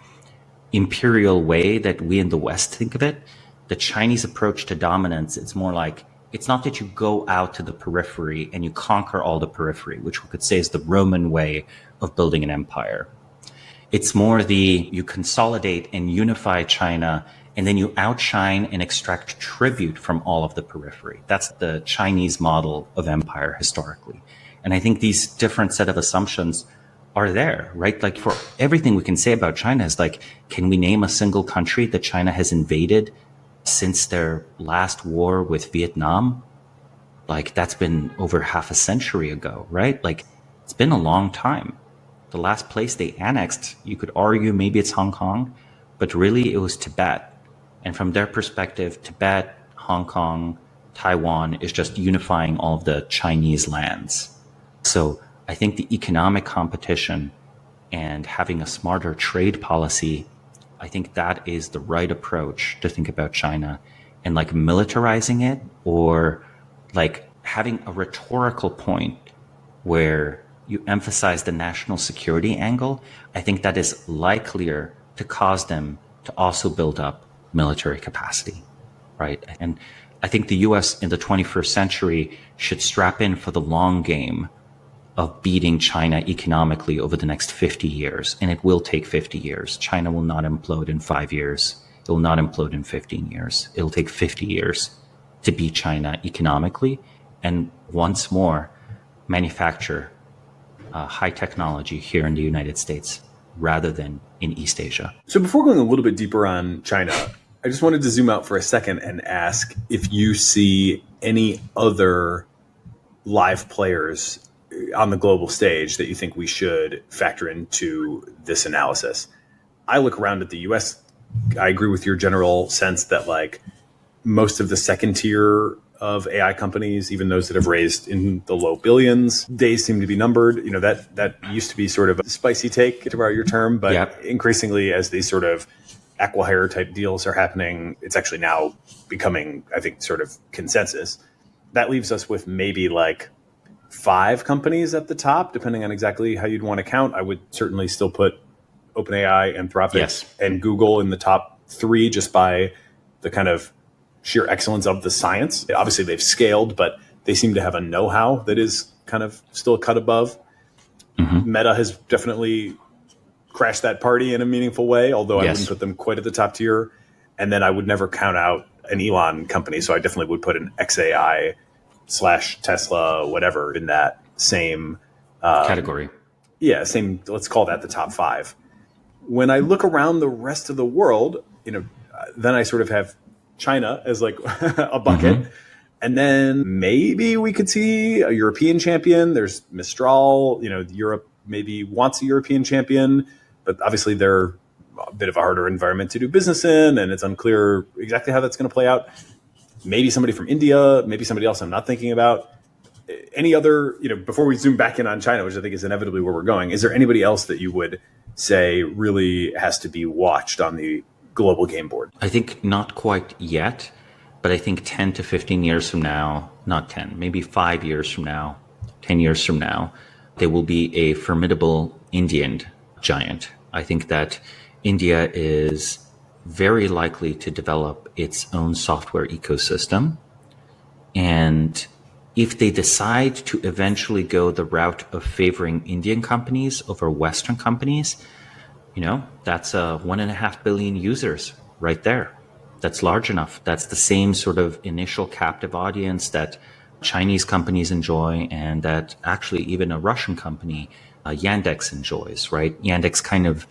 imperial way that we in the West think of it. The Chinese approach to dominance, it's more like, it's not that you go out to the periphery and you conquer all the periphery, which we could say is the Roman way of building an empire. It's more you consolidate and unify China, and then you outshine and extract tribute from all of the periphery. That's the Chinese model of empire historically. And I think these different set of assumptions are there, right? Like for everything we can say about China is like, can we name a single country that China has invaded since their last war with Vietnam? Like that's been over half a century ago, right? Like it's been a long time. The last place they annexed, you could argue maybe it's Hong Kong, but really it was Tibet. And from their perspective, Tibet, Hong Kong, Taiwan is just unifying all of the Chinese lands. So I think the economic competition and having a smarter trade policy, I think that is the right approach to think about China. And like militarizing it or like having a rhetorical point where you emphasize the national security angle, I think that is likelier to cause them to also build up military capacity, right? And I think the US in the 21st century should strap in for the long game of beating China economically over the next 50 years. And it will take 50 years. China will not implode in 5 years. It will not implode in 15 years. It'll take 50 years to beat China economically and once more manufacture high technology here in the United States. rather than in East Asia. So before going a little bit deeper on China, I just wanted to zoom out for a second and ask if you see any other live players on the global stage that you think we should factor into this analysis. I look around at the US. I agree with your general sense that like most of the second tier of AI companies, even those that have raised in the low billions, days seem to be numbered. You know, that used to be sort of a spicy take, to borrow your term, but increasingly as these sort of acqui-hire type deals are happening, it's actually now becoming, I think, sort of consensus. That leaves us with maybe like 5 companies at the top, depending on exactly how you'd want to count. I would certainly still put OpenAI, Anthropic, and Google in the top 3 just by the kind of sheer excellence of the science. Obviously, they've scaled, but they seem to have a know-how that is kind of still a cut above. Meta has definitely crashed that party in a meaningful way, although I wouldn't put them quite at the top tier. And then I would never count out an Elon company, so I definitely would put an XAI / Tesla, whatever, in that same category. Yeah, same. Let's call that the top 5. When I look around the rest of the world, you know, then I sort of have China as like a bucket. And then maybe we could see a European champion. There's Mistral, you know, Europe maybe wants a European champion, but obviously they're a bit of a harder environment to do business in, and it's unclear exactly how that's going to play out. Maybe somebody from India, maybe somebody else I'm not thinking about. Any other, you know, before we zoom back in on China, which I think is inevitably where we're going, is there anybody else that you would say really has to be watched on the global game board? I think not quite yet, but I think 10 to 15 years from now, not 10, maybe 5 years from now, 10 years from now, there will be a formidable Indian giant. I think that India is very likely to develop its own software ecosystem. And if they decide to eventually go the route of favoring Indian companies over Western companies, you know, that's 1.5 billion users right there. That's large enough. That's the same sort of initial captive audience that Chinese companies enjoy, and that actually even a Russian company, Yandex, enjoys, right? Yandex kind of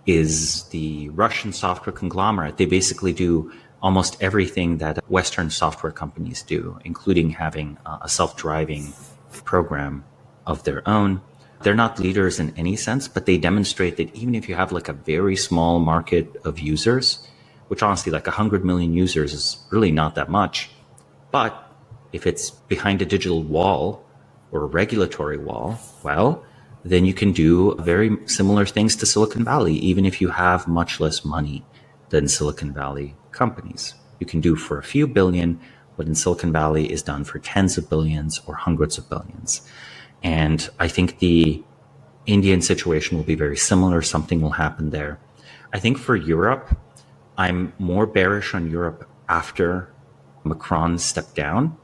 is the Russian software conglomerate. They basically do almost everything that Western software companies do, including having a self-driving program of their own. They're not leaders in any sense, but they demonstrate that even if you have like a very small market of users, which honestly like 100 million users is really not that much, but if it's behind a digital wall or a regulatory wall, well, then you can do very similar things to Silicon Valley, even if you have much less money than Silicon Valley companies. You can do for a few billion what in Silicon Valley is done for tens of billions or hundreds of billions. And I think the Indian situation will be very similar. Something will happen there. I think for Europe, I'm more bearish on Europe after Macron stepped down,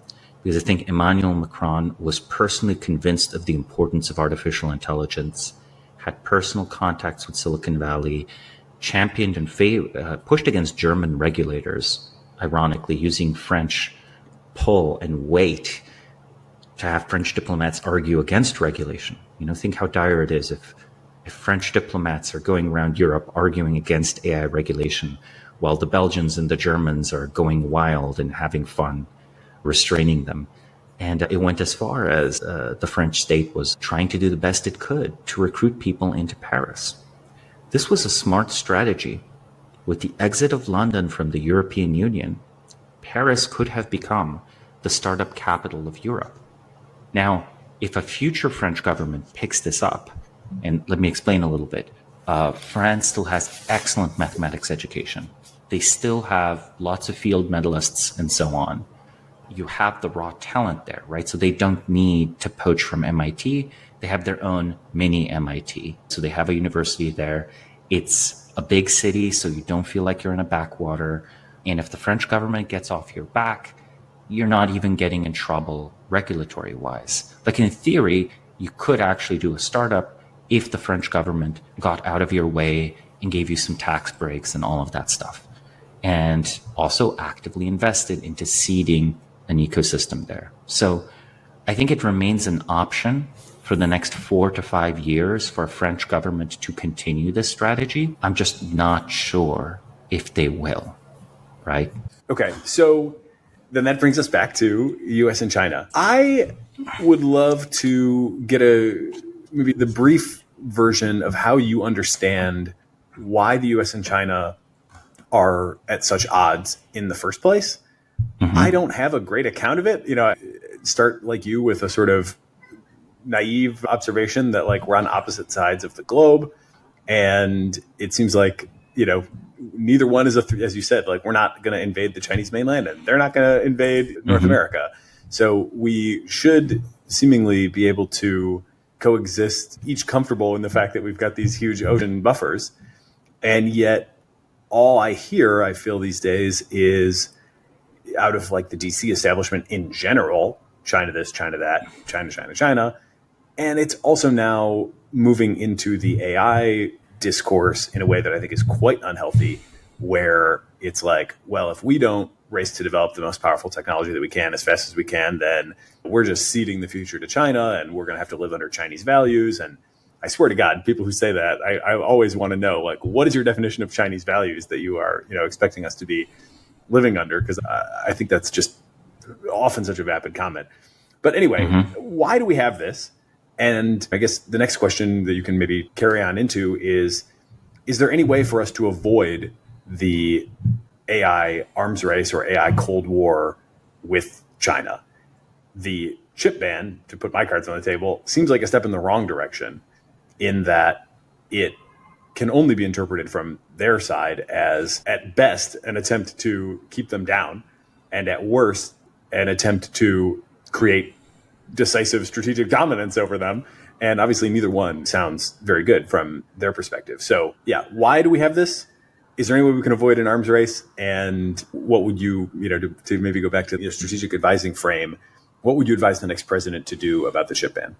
because I think Emmanuel Macron was personally convinced of the importance of artificial intelligence, had personal contacts with Silicon Valley, championed and pushed against German regulators, ironically, using French pull and weight to have French diplomats argue against regulation. You know, think how dire it is if French diplomats are going around Europe arguing against AI regulation, while the Belgians and the Germans are going wild and having fun restraining them. And it went as far as the French state was trying to do the best it could to recruit people into Paris. This was a smart strategy. With the exit of London from the European Union, Paris could have become the startup capital of Europe. Now, if a future French government picks this up, and let me explain a little bit, France still has excellent mathematics education. They still have lots of field medalists and so on. You have the raw talent there, right? So they don't need to poach from MIT. They have their own mini MIT. So they have a university there. It's a big city, so you don't feel like you're in a backwater. And if the French government gets off your back, you're not even getting in trouble regulatory wise. Like in theory, you could actually do a startup if the French government got out of your way and gave you some tax breaks and all of that stuff. And also actively invested into seeding an ecosystem there. So I think it remains an option for the next 4 to 5 years for a French government to continue this strategy. I'm just not sure if they will, right? Okay, so then that brings us back to US and China. I would love to get maybe the brief version of how you understand why the US and China are at such odds in the first place. I don't have a great account of it. I start like you with a sort of naive observation that like we're on opposite sides of the globe, and it seems like neither one is as you said, like we're not going to invade the Chinese mainland and they're not going to invade North America. So we should seemingly be able to coexist, each comfortable in the fact that we've got these huge ocean buffers. And yet all I feel these days is out of like the DC establishment in general, China this, China that, China. And it's also now moving into the AI discourse in a way that I think is quite unhealthy, where it's like, well, if we don't race to develop the most powerful technology that we can as fast as we can, then we're just ceding the future to China and we're going to have to live under Chinese values. And I swear to God, people who say that, I always want to know, like, what is your definition of Chinese values that you are, expecting us to be living under? Because I think that's just often such a vapid comment. But anyway, why do we have this? And I guess the next question that you can maybe carry on into is there any way for us to avoid the AI arms race or AI Cold War with China? The chip ban, to put my cards on the table, seems like a step in the wrong direction, in that it can only be interpreted from their side as, at best, an attempt to keep them down, and at worst, an attempt to create decisive strategic dominance over them. And obviously neither one sounds very good from their perspective. So yeah, why do we have this? Is there any way we can avoid an arms race? And what would you, to maybe go back to the strategic advising frame, what would you advise the next president to do about the chip ban?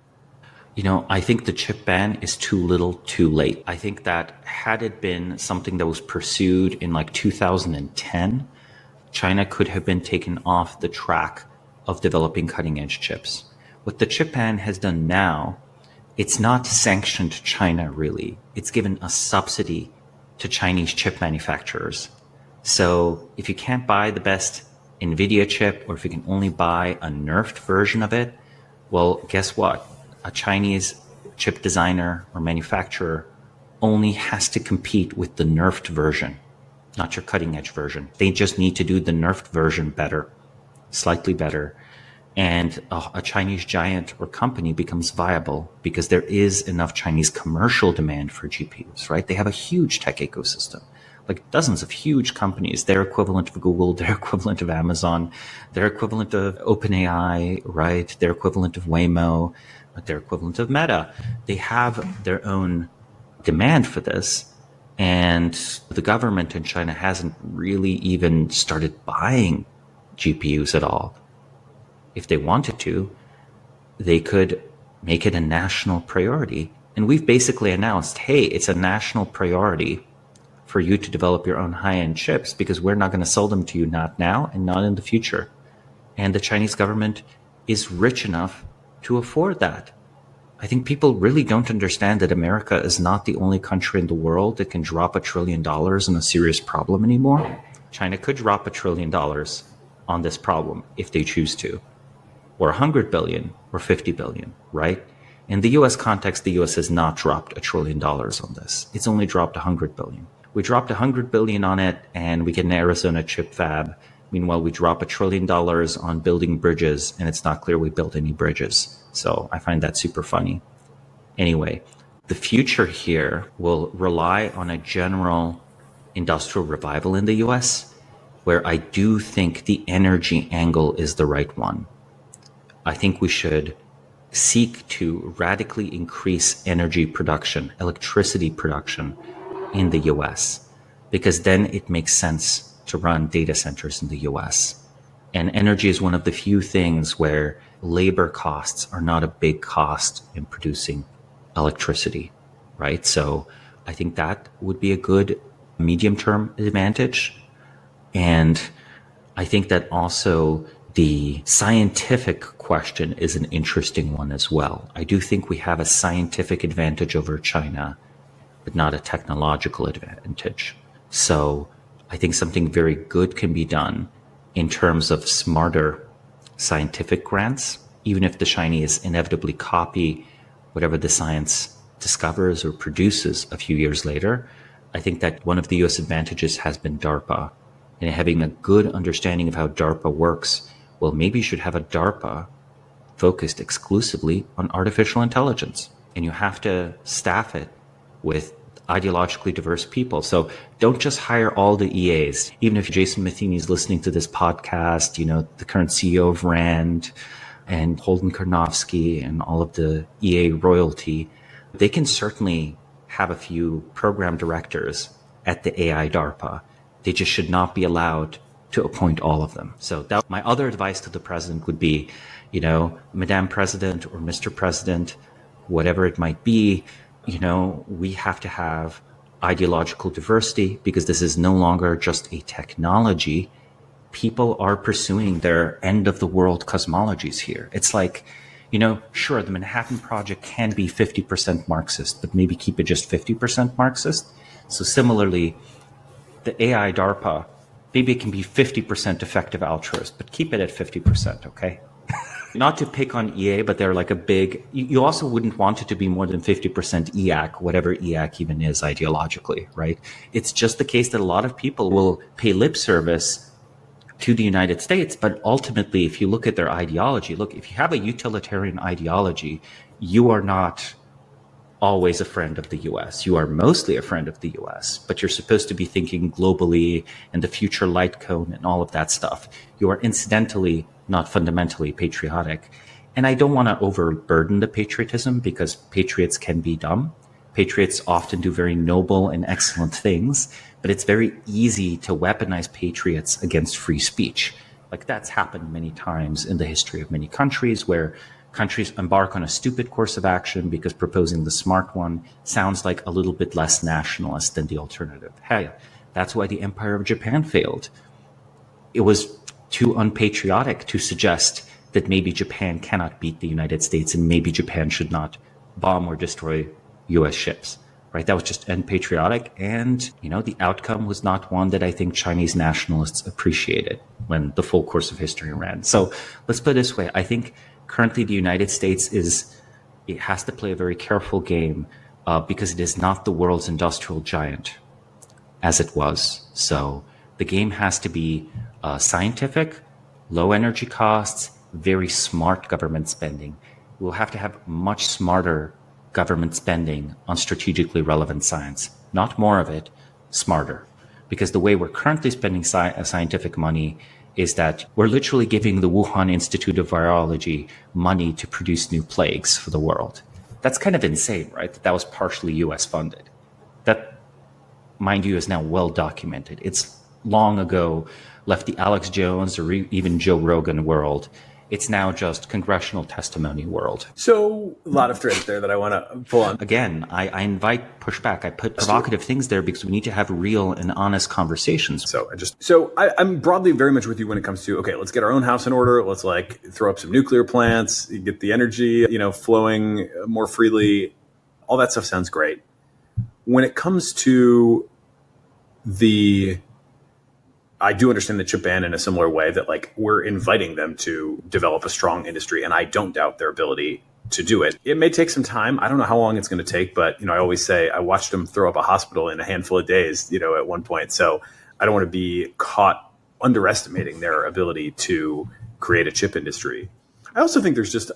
I think the chip ban is too little too late. I think that had it been something that was pursued in like 2010, China could have been taken off the track of developing cutting edge chips. What the chip ban has done now, it's not sanctioned China really. It's given a subsidy to Chinese chip manufacturers. So if you can't buy the best NVIDIA chip, or if you can only buy a nerfed version of it, well, guess what? A Chinese chip designer or manufacturer only has to compete with the nerfed version, not your cutting edge version. They just need to do the nerfed version better, slightly better. And a Chinese giant or company becomes viable because there is enough Chinese commercial demand for GPUs, right? They have a huge tech ecosystem, like dozens of huge companies. They're equivalent of Google, they're equivalent of Amazon, they're equivalent of OpenAI, right? They're equivalent of Waymo, they're equivalent of Meta. They have their own demand for this. And the government in China hasn't really even started buying GPUs at all. If they wanted to, they could make it a national priority. And we've basically announced, hey, it's a national priority for you to develop your own high-end chips because we're not going to sell them to you, not now and not in the future. And the Chinese government is rich enough to afford that. I think people really don't understand that America is not the only country in the world that can drop $1 trillion on a serious problem anymore. China could drop $1 trillion on this problem if they choose to, or 100 billion or 50 billion, right? In the US context, the US has not dropped $1 trillion on this. It's only dropped 100 billion. We dropped 100 billion on it and we get an Arizona chip fab. Meanwhile, we drop $1 trillion on building bridges and it's not clear we built any bridges. So I find that super funny. Anyway, the future here will rely on a general industrial revival in the US, where I do think the energy angle is the right one. I think we should seek to radically increase energy production, electricity production in the US, because then it makes sense to run data centers in the US. And energy is one of the few things where labor costs are not a big cost in producing electricity, right? So I think that would be a good medium-term advantage. And I think that also The scientific question is an interesting one as well. I do think we have a scientific advantage over China, but not a technological advantage. So I think something very good can be done in terms of smarter scientific grants, even if the Chinese inevitably copy whatever the science discovers or produces a few years later. I think that one of the US advantages has been DARPA, and having a good understanding of how DARPA works. Well, maybe you should have a DARPA focused exclusively on artificial intelligence, and you have to staff it with ideologically diverse people. So don't just hire all the EAs. Even if Jason Matheny is listening to this podcast, the current CEO of RAND and Holden Karnofsky and all of the EA royalty, they can certainly have a few program directors at the AI DARPA. They just should not be allowed to appoint all of them. So my other advice to the president would be, Madam President or Mr. President, whatever it might be, we have to have ideological diversity because this is no longer just a technology. People are pursuing their end of the world cosmologies here. It's like, sure, the Manhattan Project can be 50% Marxist, but maybe keep it just 50% Marxist. So similarly, the AI DARPA, maybe it can be 50% effective altruist, but keep it at 50%, okay? Not to pick on EA, but they're like a big, you also wouldn't want it to be more than 50% EAC, whatever EAC even is ideologically, right? It's just the case that a lot of people will pay lip service to the United States, but ultimately, if you look at their ideology, if you have a utilitarian ideology, you are not always a friend of the US. You are mostly a friend of the US, but you're supposed to be thinking globally and the future light cone and all of that stuff. You are incidentally not fundamentally patriotic. And I don't want to overburden the patriotism because patriots can be dumb. Patriots often do very noble and excellent things, but it's very easy to weaponize patriots against free speech. Like that's happened many times in the history of many countries where countries embark on a stupid course of action because proposing the smart one sounds like a little bit less nationalist than the alternative. Hey, that's why the Empire of Japan failed. It was too unpatriotic to suggest that maybe Japan cannot beat the United States and maybe Japan should not bomb or destroy US ships, right? That was just unpatriotic. And, the outcome was not one that I think Chinese nationalists appreciated when the full course of history ran. So let's put it this way. I think currently the United States it has to play a very careful game because it is not the world's industrial giant as it was. So the game has to be scientific, low energy costs, very smart government spending. We'll have to have much smarter government spending on strategically relevant science. Not more of it, smarter. Because the way we're currently spending scientific money is that we're literally giving the Wuhan Institute of Virology money to produce new plagues for the world. That's kind of insane, right? That was partially US funded. That, mind you, is now well documented. It's long ago left the Alex Jones or even Joe Rogan world. It's now just congressional testimony world. So a lot of threads there that I want to pull on. Again, I invite pushback. I put provocative things there because we need to have real and honest conversations. So I'm broadly very much with you when it comes to, okay, let's get our own house in order. Let's throw up some nuclear plants, get the energy, flowing more freely. All that stuff sounds great. When it comes to I do understand the chip ban in a similar way that we're inviting them to develop a strong industry, and I don't doubt their ability to do it. It may take some time. I don't know how long it's going to take, but I always say I watched them throw up a hospital in a handful of days, at one point. So I don't want to be caught underestimating their ability to create a chip industry. I also think there's just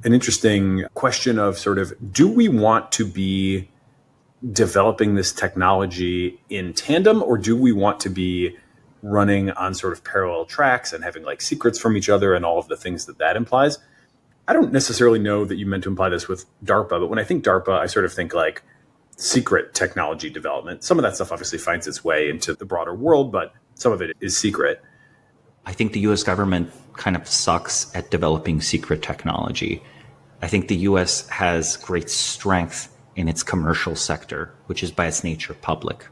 an interesting question of sort of, do we want to be developing this technology in tandem, or do we want to be running on sort of parallel tracks and having secrets from each other and all of the things that implies? I don't necessarily know that you meant to imply this with DARPA, but when I think DARPA, I sort of think secret technology development. Some of that stuff obviously finds its way into the broader world, but some of it is secret. I think the US government kind of sucks at developing secret technology. I think the US has great strength in its commercial sector, which is by its nature public.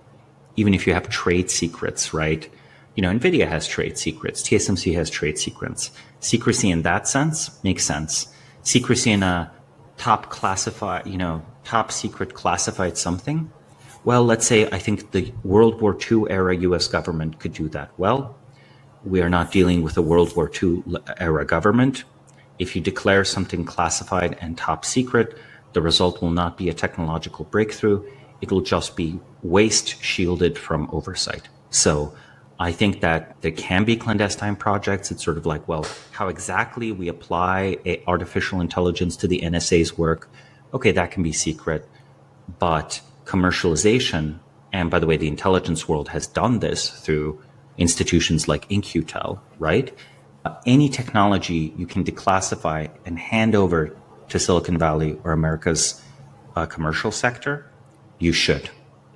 Even if you have trade secrets, right? NVIDIA has trade secrets, TSMC has trade secrets. Secrecy in that sense makes sense. Secrecy in a top secret classified something. Well, let's say I think the World War II era US government could do that well. We are not dealing with a World War II era government. If you declare something classified and top secret, the result will not be a technological breakthrough. It will just be waste shielded from oversight. So I think that there can be clandestine projects. It's sort of like, well, how exactly we apply artificial intelligence to the NSA's work. Okay, that can be secret. But commercialization, and by the way, the intelligence world has done this through institutions like InQtel, right? Any technology you can declassify and hand over to Silicon Valley or America's commercial sector, you should.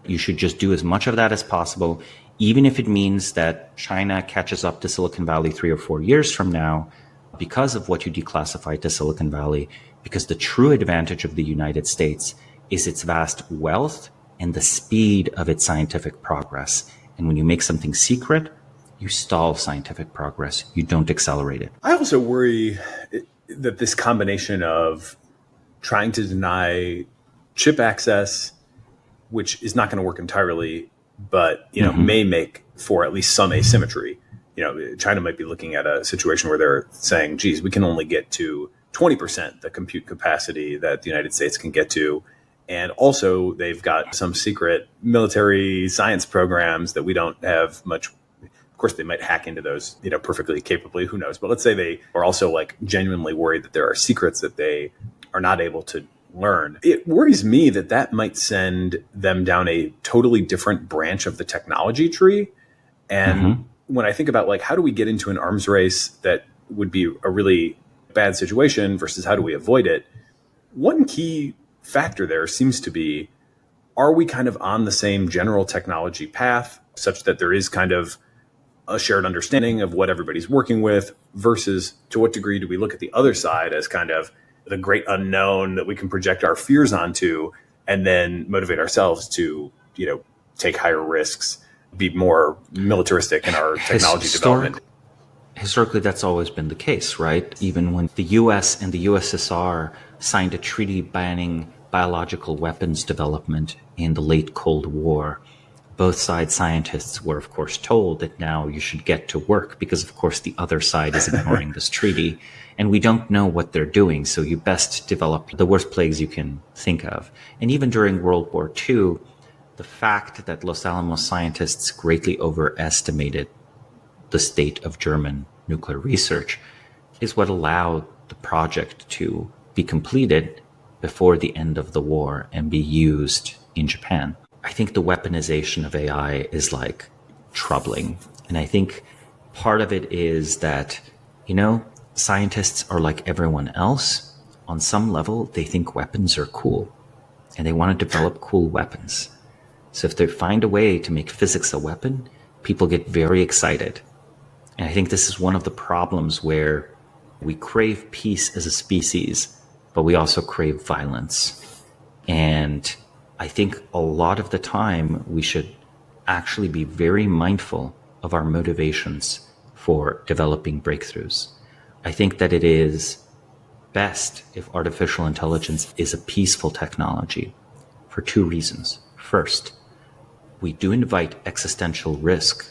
You should just do as much of that as possible, even if it means that China catches up to Silicon Valley 3 or 4 years from now because of what you declassified to Silicon Valley, because the true advantage of the United States is its vast wealth and the speed of its scientific progress. And when you make something secret, you stall scientific progress. You don't accelerate it. I also worry that this combination of trying to deny chip access, which is not going to work entirely, but may make for at least some asymmetry. China might be looking at a situation where they're saying, geez, we can only get to 20% the compute capacity that the United States can get to. And also they've got some secret military science programs that we don't have much. Of course, they might hack into those, perfectly capably, who knows? But let's say they are also like genuinely worried that there are secrets that they are not able to learn. It worries me that might send them down a totally different branch of the technology tree. And when I think about like, how do we get into an arms race that would be a really bad situation versus how do we avoid it? One key factor there seems to be, are we kind of on the same general technology path such that there is kind of a shared understanding of what everybody's working with versus to what degree do we look at the other side as kind of the great unknown that we can project our fears onto and then motivate ourselves to, take higher risks, be more militaristic in our technology development. Historically, that's always been the case, right? Even when the US and the USSR signed a treaty banning biological weapons development in the late Cold War, both side scientists were, of course, told that now you should get to work because, of course, the other side is ignoring this treaty. And we don't know what they're doing, so you best develop the worst plagues you can think of. And even during World War II, the fact that Los Alamos scientists greatly overestimated the state of German nuclear research is what allowed the project to be completed before the end of the war and be used in Japan. I think the weaponization of AI is like troubling. And I think part of it is that, scientists are like everyone else. On some level, they think weapons are cool and they want to develop cool weapons. So if they find a way to make physics a weapon, people get very excited. And I think this is one of the problems where we crave peace as a species, but we also crave violence. And I think a lot of the time we should actually be very mindful of our motivations for developing breakthroughs. I think that it is best if artificial intelligence is a peaceful technology for two reasons. First, we do invite existential risk,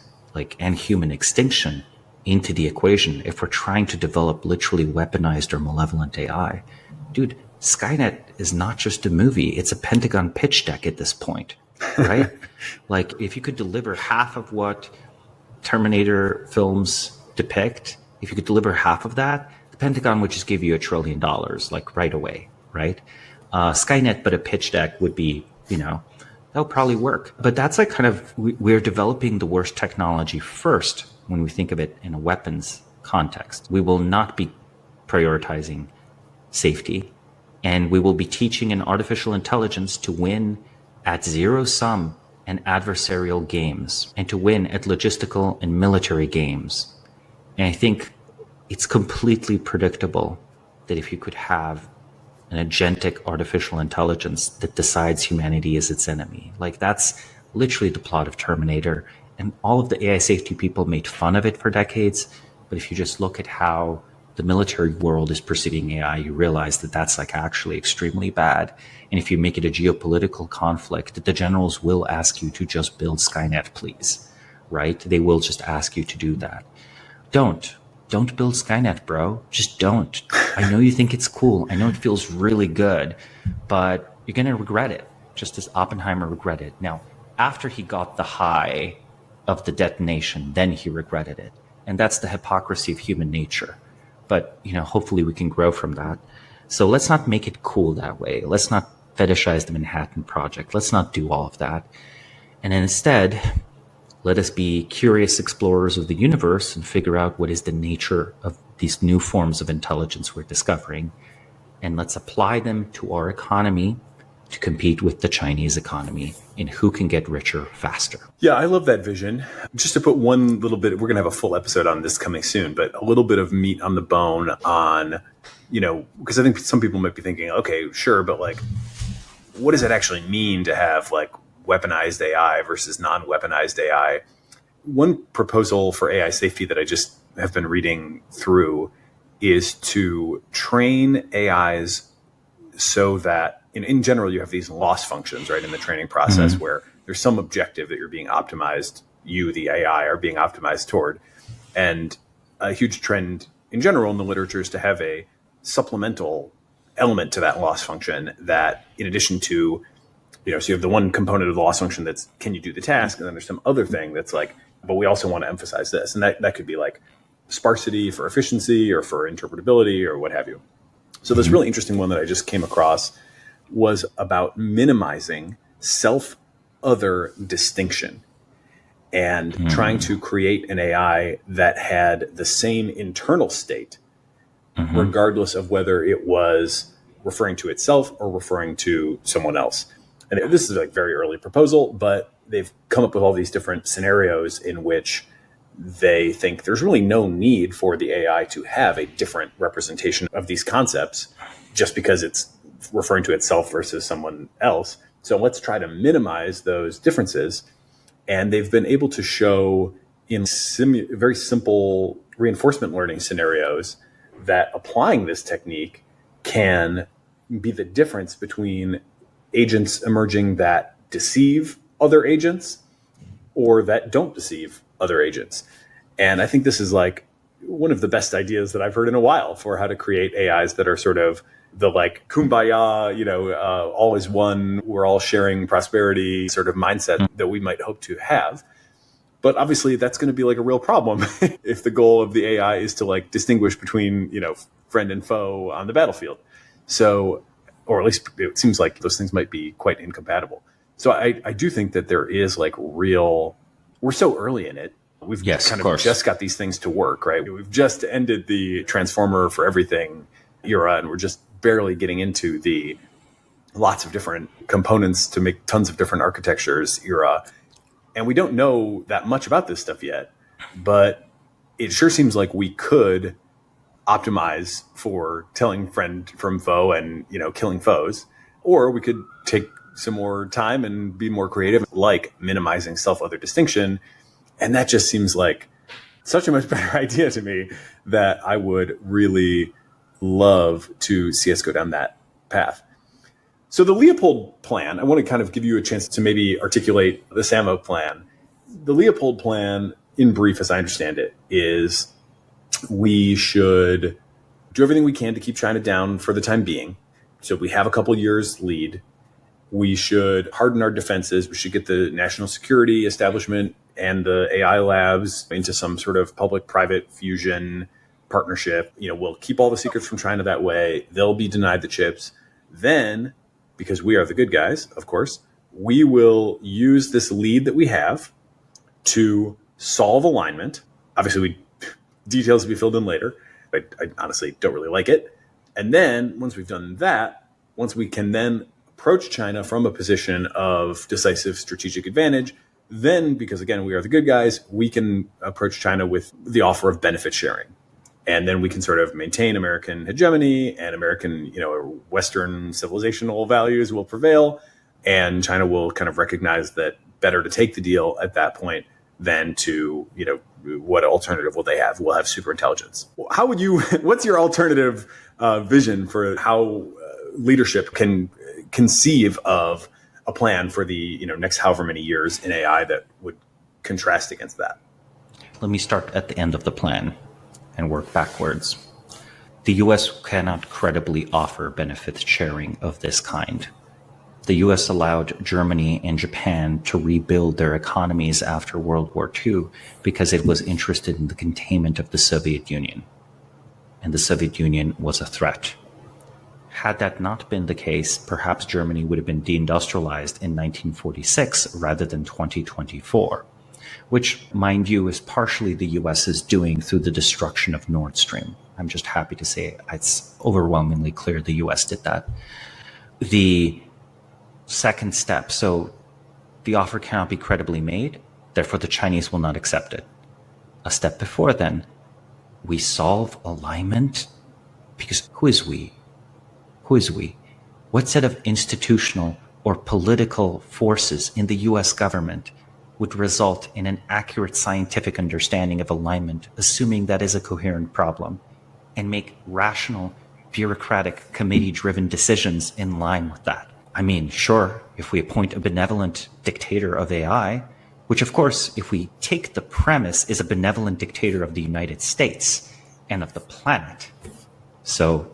and human extinction into the equation if we're trying to develop literally weaponized or malevolent AI. Dude, Skynet is not just a movie, it's a Pentagon pitch deck at this point, right? If you could deliver half of what Terminator films depict, if you could deliver half of that, the Pentagon would just give you $1 trillion, right away, right? Skynet, but a pitch deck would be, that'll probably work. But that's we're developing the worst technology first when we think of it in a weapons context. We will not be prioritizing safety, and we will be teaching an artificial intelligence to win at zero sum and adversarial games and to win at logistical and military games. And I think it's completely predictable that if you could have an agentic artificial intelligence that decides humanity is its enemy, that's literally the plot of Terminator. And all of the AI safety people made fun of it for decades. But if you just look at how the military world is perceiving AI, you realize that that's like actually extremely bad. And if you make it a geopolitical conflict, the generals will ask you to just build Skynet, please, right? They will just ask you to do that. Don't build Skynet, bro. Just don't. I know you think it's cool. I know it feels really good, but you're going to regret it, just as Oppenheimer regretted. Now, after he got the high of the detonation, then he regretted it. And that's the hypocrisy of human nature. But, hopefully we can grow from that. So let's not make it cool that way. Let's not fetishize the Manhattan Project. Let's not do all of that. And instead, let us be curious explorers of the universe and figure out what is the nature of these new forms of intelligence we're discovering. And let's apply them to our economy to compete with the Chinese economy in who can get richer faster. Yeah, I love that vision. Just to put one little bit, we're going to have a full episode on this coming soon, but a little bit of meat on the bone on, because I think some people might be thinking, okay, sure, but like, what does it actually mean to have like weaponized AI versus non-weaponized AI? One proposal for AI safety that I just have been reading through is to train AIs so that in general, you have these loss functions, right, in the training process where there's some objective that you're being optimized, you, the AI, are being optimized toward. And a huge trend in general in the literature is to have a supplemental element to that loss function that, in addition to, so you have the one component of the loss function that's, can you do the task? And then there's some other thing that's like, but we also want to emphasize this. And that could be like sparsity for efficiency or for interpretability or what have you. So this really interesting one that I just came across was about minimizing self-other distinction and trying to create an AI that had the same internal state, regardless of whether it was referring to itself or referring to someone else. And this is a very early proposal, but they've come up with all these different scenarios in which they think there's really no need for the AI to have a different representation of these concepts just because it's referring to itself versus someone else. So let's try to minimize those differences. And they've been able to show in very simple reinforcement learning scenarios that applying this technique can be the difference between agents emerging that deceive other agents or that don't deceive other agents. And I think this is like one of the best ideas that I've heard in a while for how to create AIs that are sort of the like kumbaya, all is one, we're all sharing prosperity sort of mindset that we might hope to have. But obviously that's going to be like a real problem if the goal of the AI is to like distinguish between, friend and foe on the battlefield. So, or at least it seems like those things might be quite incompatible. So I do think that there is like we're so early in it. We've just got these things to work, right? We've just ended the transformer for everything era, and we're just barely getting into the lots of different components to make tons of different architectures era. And we don't know that much about this stuff yet, but it sure seems like we could optimize for telling friend from foe and, killing foes, or we could take some more time and be more creative, like minimizing self-other distinction. And that just seems like such a much better idea to me that I would really love to see us go down that path. So the Leopold plan, I want to kind of give you a chance to maybe articulate the Samo plan. The Leopold plan, in brief, as I understand it, is we should do everything we can to keep China down for the time being. So we have a couple years lead. We should harden our defenses. We should get the national security establishment and the AI labs into some sort of public-private fusion partnership. We'll keep all the secrets from China that way. They'll be denied the chips. Then, because we are the good guys, of course, we will use this lead that we have to solve alignment. Obviously, details to be filled in later. I honestly don't really like it. And then once we've done that, once we can then approach China from a position of decisive strategic advantage, then, because again, we are the good guys, we can approach China with the offer of benefit sharing. And then we can sort of maintain American hegemony and American, Western civilizational values will prevail. And China will kind of recognize that better to take the deal at that point than to, what alternative will they have? We'll have super intelligence. What's your alternative vision for how leadership can conceive of a plan for the next however many years in AI that would contrast against that? Let me start at the end of the plan and work backwards. The US cannot credibly offer benefit sharing of this kind. The US allowed Germany and Japan to rebuild their economies after World War II because it was interested in the containment of the Soviet Union. And the Soviet Union was a threat. Had that not been the case, perhaps Germany would have been deindustrialized in 1946 rather than 2024, which, mind you, is partially the US is doing through the destruction of Nord Stream. I'm just happy to say it's overwhelmingly clear the US did that. The second step, so the offer cannot be credibly made, therefore the Chinese will not accept it. A step before then, we solve alignment, because who is we? Who is we? What set of institutional or political forces in the US government would result in an accurate scientific understanding of alignment, assuming that is a coherent problem, and make rational, bureaucratic, committee-driven decisions in line with that? I mean, sure, if we appoint a benevolent dictator of AI, which of course, if we take the premise, is a benevolent dictator of the United States and of the planet. So,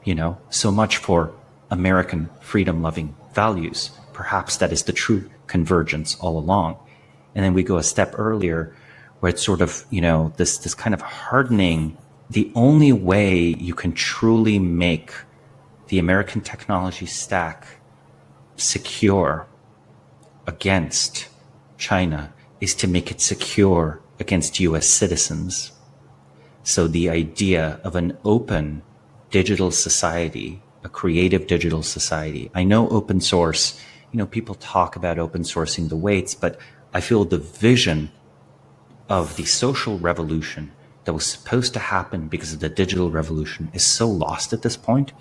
so much for American freedom-loving values. Perhaps that is the true convergence all along. And then we go a step earlier where it's sort of, this kind of hardening. The only way you can truly make the American technology stack secure against China is to make it secure against US citizens. So the idea of an open digital society, a creative digital society. I know open source, people talk about open sourcing the weights, but I feel the vision of the social revolution that was supposed to happen because of the digital revolution is so lost at this point.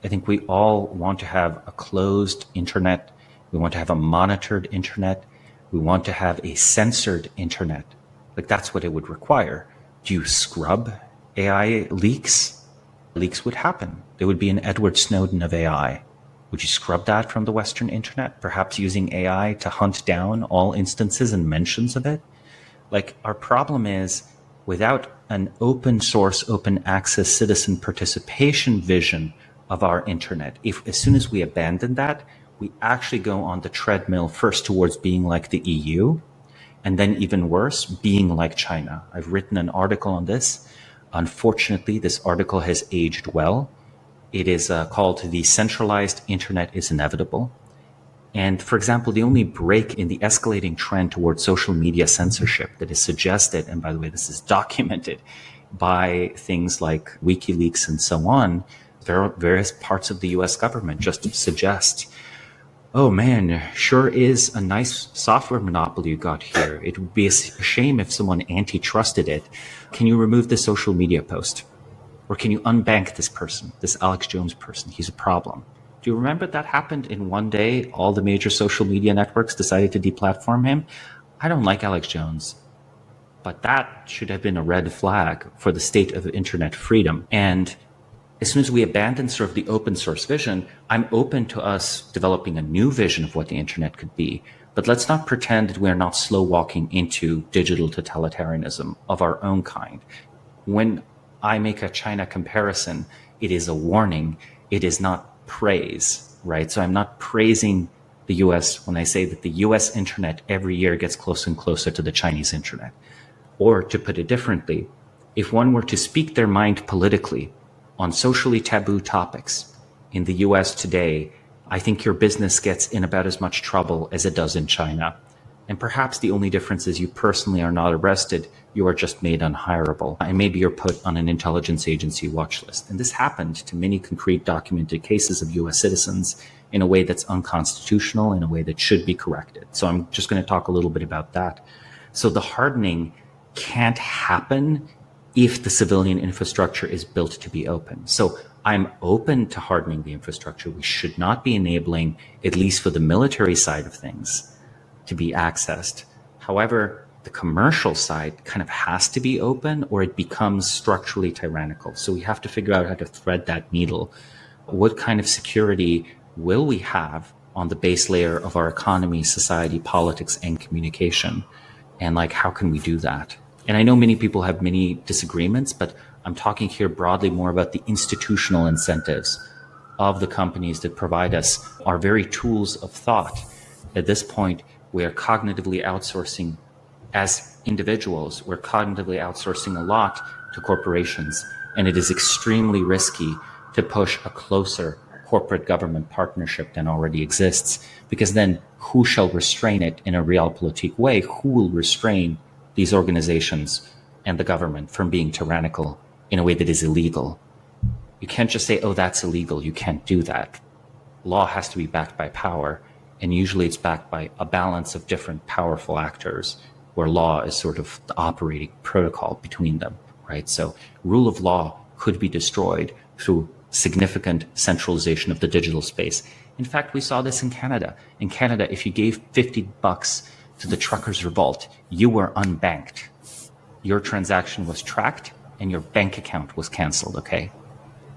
I think we all want to have a closed internet. We want to have a monitored internet. We want to have a censored internet. Like that's what it would require. Do you scrub AI leaks? Leaks would happen. There would be an Edward Snowden of AI. Would you scrub that from the Western internet? Perhaps using AI to hunt down all instances and mentions of it? Like our problem is without an open source, open access citizen participation vision of our internet, if as soon as we abandon that, we actually go on the treadmill first towards being like the EU, and then even worse, being like China. I've written an article on this. Unfortunately, this article has aged well. It is called The Centralized Internet is Inevitable. And for example, the only break in the escalating trend towards social media censorship that is suggested, and by the way, this is documented by things like WikiLeaks and so on, various parts of the US government just suggest, oh man, sure is a nice software monopoly you got here. It would be a shame if someone antitrusted it. Can you remove the social media post? Or can you unbank this person, this Alex Jones person? He's a problem. Do you remember that happened in one day? All the major social media networks decided to deplatform him. I don't like Alex Jones, but that should have been a red flag for the state of internet freedom. And as soon as we abandon sort of the open source vision, I'm open to us developing a new vision of what the internet could be. But let's not pretend that we're not slow walking into digital totalitarianism of our own kind. When I make a China comparison, it is a warning. It is not praise, right? So I'm not praising the US when I say that the US internet every year gets closer and closer to the Chinese internet. Or to put it differently, if one were to speak their mind politically on socially taboo topics in the US today, I think your business gets in about as much trouble as it does in China. And perhaps the only difference is you personally are not arrested, you are just made unhireable. And maybe you're put on an intelligence agency watch list. And this happened to many concrete documented cases of US citizens in a way that's unconstitutional, in a way that should be corrected. So I'm just going to talk a little bit about that. So the hardening can't happen if the civilian infrastructure is built to be open. So I'm open to hardening the infrastructure. We should not be enabling, at least for the military side of things, to be accessed. However, the commercial side kind of has to be open or it becomes structurally tyrannical. So we have to figure out how to thread that needle. What kind of security will we have on the base layer of our economy, society, politics, and communication? And like, how can we do that? And I know many people have many disagreements, but I'm talking here broadly more about the institutional incentives of the companies that provide us our very tools of thought. At this point, we are cognitively outsourcing as individuals, we're cognitively outsourcing a lot to corporations, and it is extremely risky to push a closer corporate government partnership than already exists, because then who shall restrain it in a realpolitik way? Who will restrain these organizations and the government from being tyrannical in a way that is illegal? You can't just say, oh, that's illegal. You can't do that. Law has to be backed by power, and usually it's backed by a balance of different powerful actors where law is sort of the operating protocol between them, right? So rule of law could be destroyed through significant centralization of the digital space. In fact, we saw this in Canada. In Canada, if you gave $50 to the truckers' revolt, you were unbanked. Your transaction was tracked and your bank account was canceled, okay?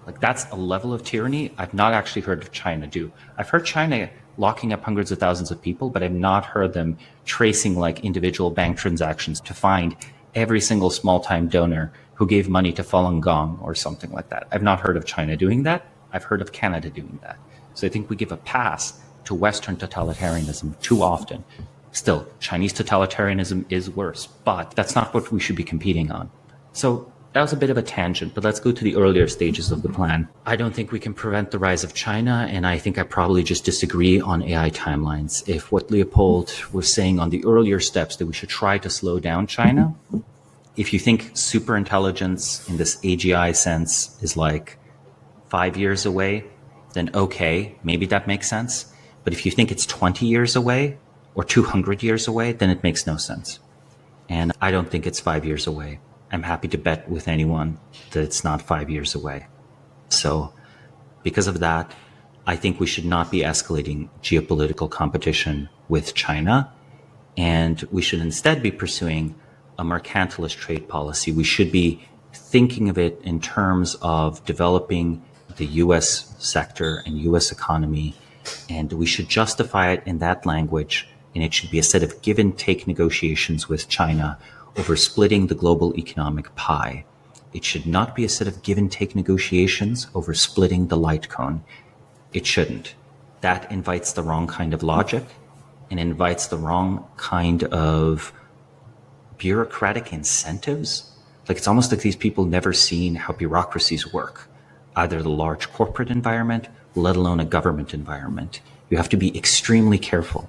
Like, that's a level of tyranny I've not actually heard of China do. I've heard China locking up hundreds of thousands of people, but I've not heard them tracing like individual bank transactions to find every single small-time donor who gave money to Falun Gong or something like that. I've not heard of China doing that. I've heard of Canada doing that. So I think we give a pass to Western totalitarianism too often. Still, Chinese totalitarianism is worse, but that's not what we should be competing on. So that was a bit of a tangent, but let's go to the earlier stages of the plan. I don't think we can prevent the rise of China, and I think I probably just disagree on AI timelines. If what Leopold was saying on the earlier steps that we should try to slow down China, if you think superintelligence in this AGI sense is like 5 years away, then okay, maybe that makes sense. But if you think it's 20 years away or 200 years away, then it makes no sense. And I don't think it's 5 years away. I'm happy to bet with anyone that it's not 5 years away. So because of that, I think we should not be escalating geopolitical competition with China, and we should instead be pursuing a mercantilist trade policy. We should be thinking of it in terms of developing the US sector and US economy, and we should justify it in that language, and it should be a set of give and take negotiations with China over splitting the global economic pie. It should not be a set of give and take negotiations over splitting the light cone. It shouldn't. That invites the wrong kind of logic and invites the wrong kind of bureaucratic incentives. Like, it's almost like these people never seen how bureaucracies work, either the large corporate environment, let alone a government environment. You have to be extremely careful.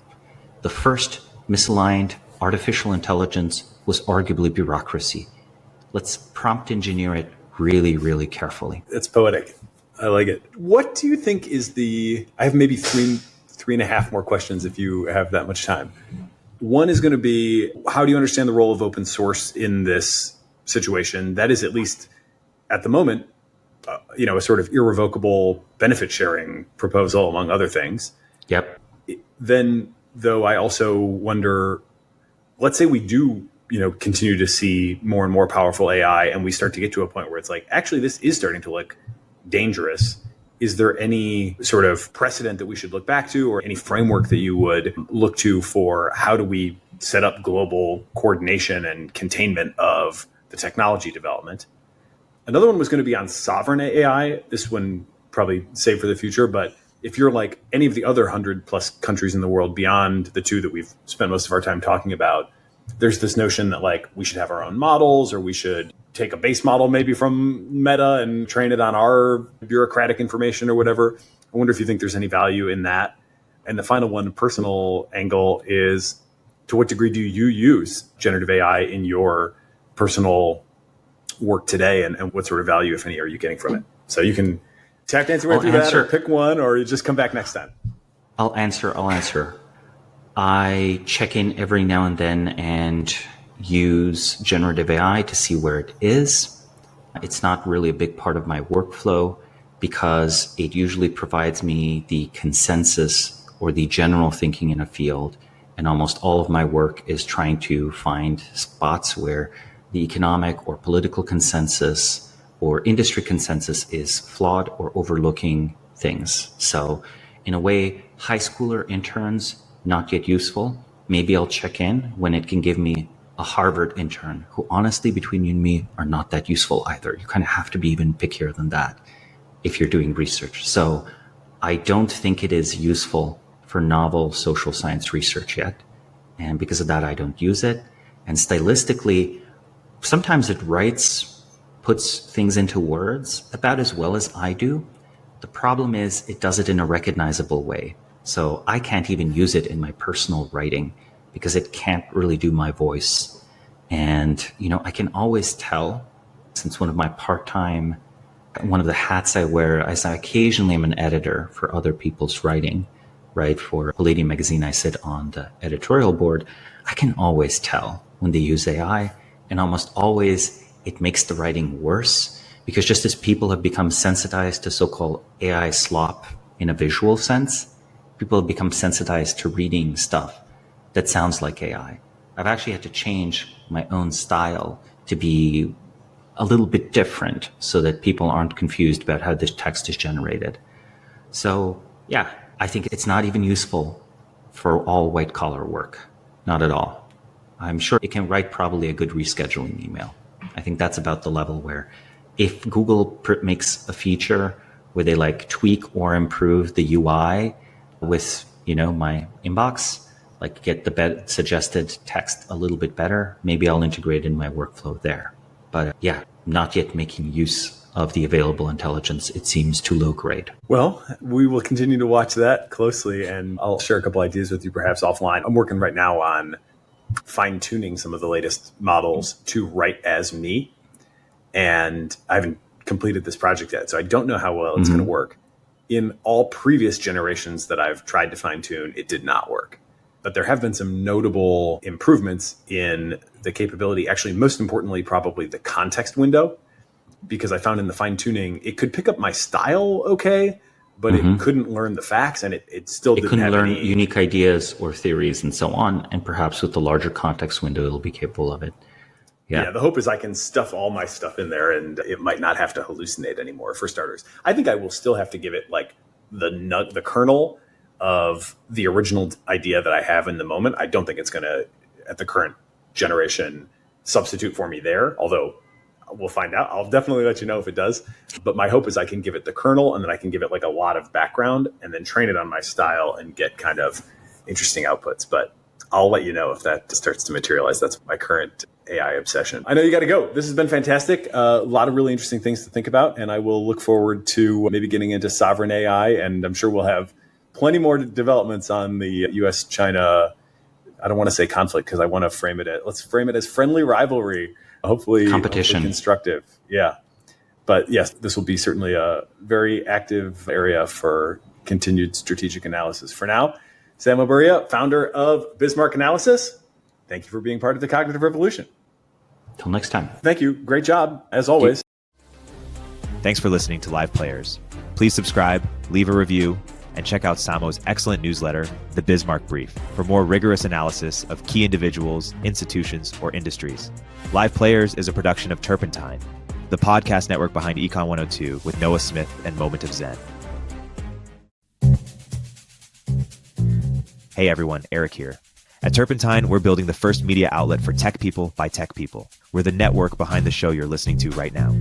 The first misaligned artificial intelligence was arguably bureaucracy. Let's prompt engineer it really, really carefully. It's poetic. I like it. What do you think is I have maybe three and a half more questions if you have that much time. One is going to be, how do you understand the role of open source in this situation? That is, at least at the moment, a sort of irrevocable benefit sharing proposal, among other things. Yep. Then, though, I also wonder, let's say we do, continue to see more and more powerful AI, and we start to get to a point where it's like, actually, this is starting to look dangerous. Is there any sort of precedent that we should look back to, or any framework that you would look to for how do we set up global coordination and containment of the technology development? Another one was going to be on sovereign AI. This one probably saved for the future, but if you're like any of the other 100+ countries in the world beyond the two that we've spent most of our time talking about, there's this notion that like we should have our own models, or we should take a base model maybe from Meta and train it on our bureaucratic information or whatever. I wonder if you think there's any value in that. And the final one, personal angle, is to what degree do you use generative AI in your personal work today, and what sort of value, if any, are you getting from it? So you can tap dance right through that, or pick one, or you just come back next time. I'll answer. I check in every now and then and use generative AI to see where it is. It's not really a big part of my workflow because it usually provides me the consensus or the general thinking in a field. And almost all of my work is trying to find spots where the economic or political consensus or industry consensus is flawed or overlooking things. So in a way, high schooler interns, not yet useful. Maybe I'll check in when it can give me a Harvard intern who honestly, between you and me, are not that useful either. You kind of have to be even pickier than that if you're doing research. So I don't think it is useful for novel social science research yet. And because of that, I don't use it. And stylistically, sometimes it puts things into words about as well as I do. The problem is it does it in a recognizable way. So I can't even use it in my personal writing because it can't really do my voice. And, I can always tell, since one of the hats I wear is I occasionally am an editor for other people's writing, right? For Palladium magazine, I sit on the editorial board. I can always tell when they use AI, and almost always it makes the writing worse, because just as people have become sensitized to so-called AI slop in a visual sense, people have become sensitized to reading stuff that sounds like AI. I've actually had to change my own style to be a little bit different so that people aren't confused about how this text is generated. So yeah, I think it's not even useful for all white collar work. Not at all. I'm sure it can write probably a good rescheduling email. I think that's about the level where if Google makes a feature where they tweak or improve the UI with, my inbox, get the suggested text a little bit better, maybe I'll integrate in my workflow there. But yeah, not yet making use of the available intelligence. It seems too low grade. Well, we will continue to watch that closely, and I'll share a couple ideas with you perhaps offline. I'm working right now on fine-tuning some of the latest models to write as me, and I haven't completed this project yet, so I don't know how well it's going to work. In all previous generations that I've tried to fine-tune, it did not work. But there have been some notable improvements in the capability, actually, most importantly, probably the context window, because I found in the fine-tuning, it could pick up my style okay, but it couldn't learn the facts, and it still didn't have learn any unique ideas or theories and so on. And perhaps with the larger context window, it'll be capable of it. Yeah, the hope is I can stuff all my stuff in there and it might not have to hallucinate anymore, for starters. I think I will still have to give it the kernel of the original idea that I have in the moment. I don't think it's going to, at the current generation, substitute for me there, although we'll find out. I'll definitely let you know if it does. But my hope is I can give it the kernel, and then I can give it a lot of background and then train it on my style and get kind of interesting outputs. But I'll let you know if that starts to materialize. That's my current AI obsession. I know you got to go. This has been fantastic. A lot of really interesting things to think about. And I will look forward to maybe getting into sovereign AI. And I'm sure we'll have plenty more developments on the US-China, I don't want to say conflict because I want to let's frame it as friendly rivalry. Hopefully constructive. Yeah. But yes, this will be certainly a very active area for continued strategic analysis. For now, Samo Burja, founder of Bismarck Analysis. Thank you for being part of the cognitive revolution. Till next time. Thank you. Great job, as always. Thanks for listening to Live Players. Please subscribe, leave a review, and check out Samo's excellent newsletter, The Bismarck Brief, for more rigorous analysis of key individuals, institutions, or industries. Live Players is a production of Turpentine, the podcast network behind Econ 102 with Noah Smith and Moment of Zen. Hey everyone, Erik here. At Turpentine, we're building the first media outlet for tech people by tech people. We're the network behind the show you're listening to right now.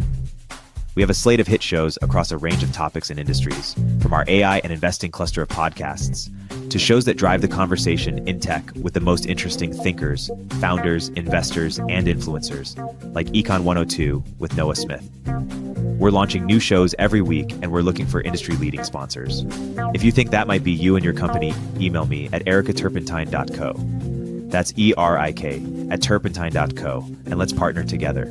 We have a slate of hit shows across a range of topics and industries, from our AI and investing cluster of podcasts to shows that drive the conversation in tech with the most interesting thinkers, founders, investors, and influencers, like Econ 102 with Noah Smith. We're launching new shows every week, and we're looking for industry-leading sponsors. If you think that might be you and your company, email me at erikaturpentine.co. That's ERIK at turpentine.co, and let's partner together.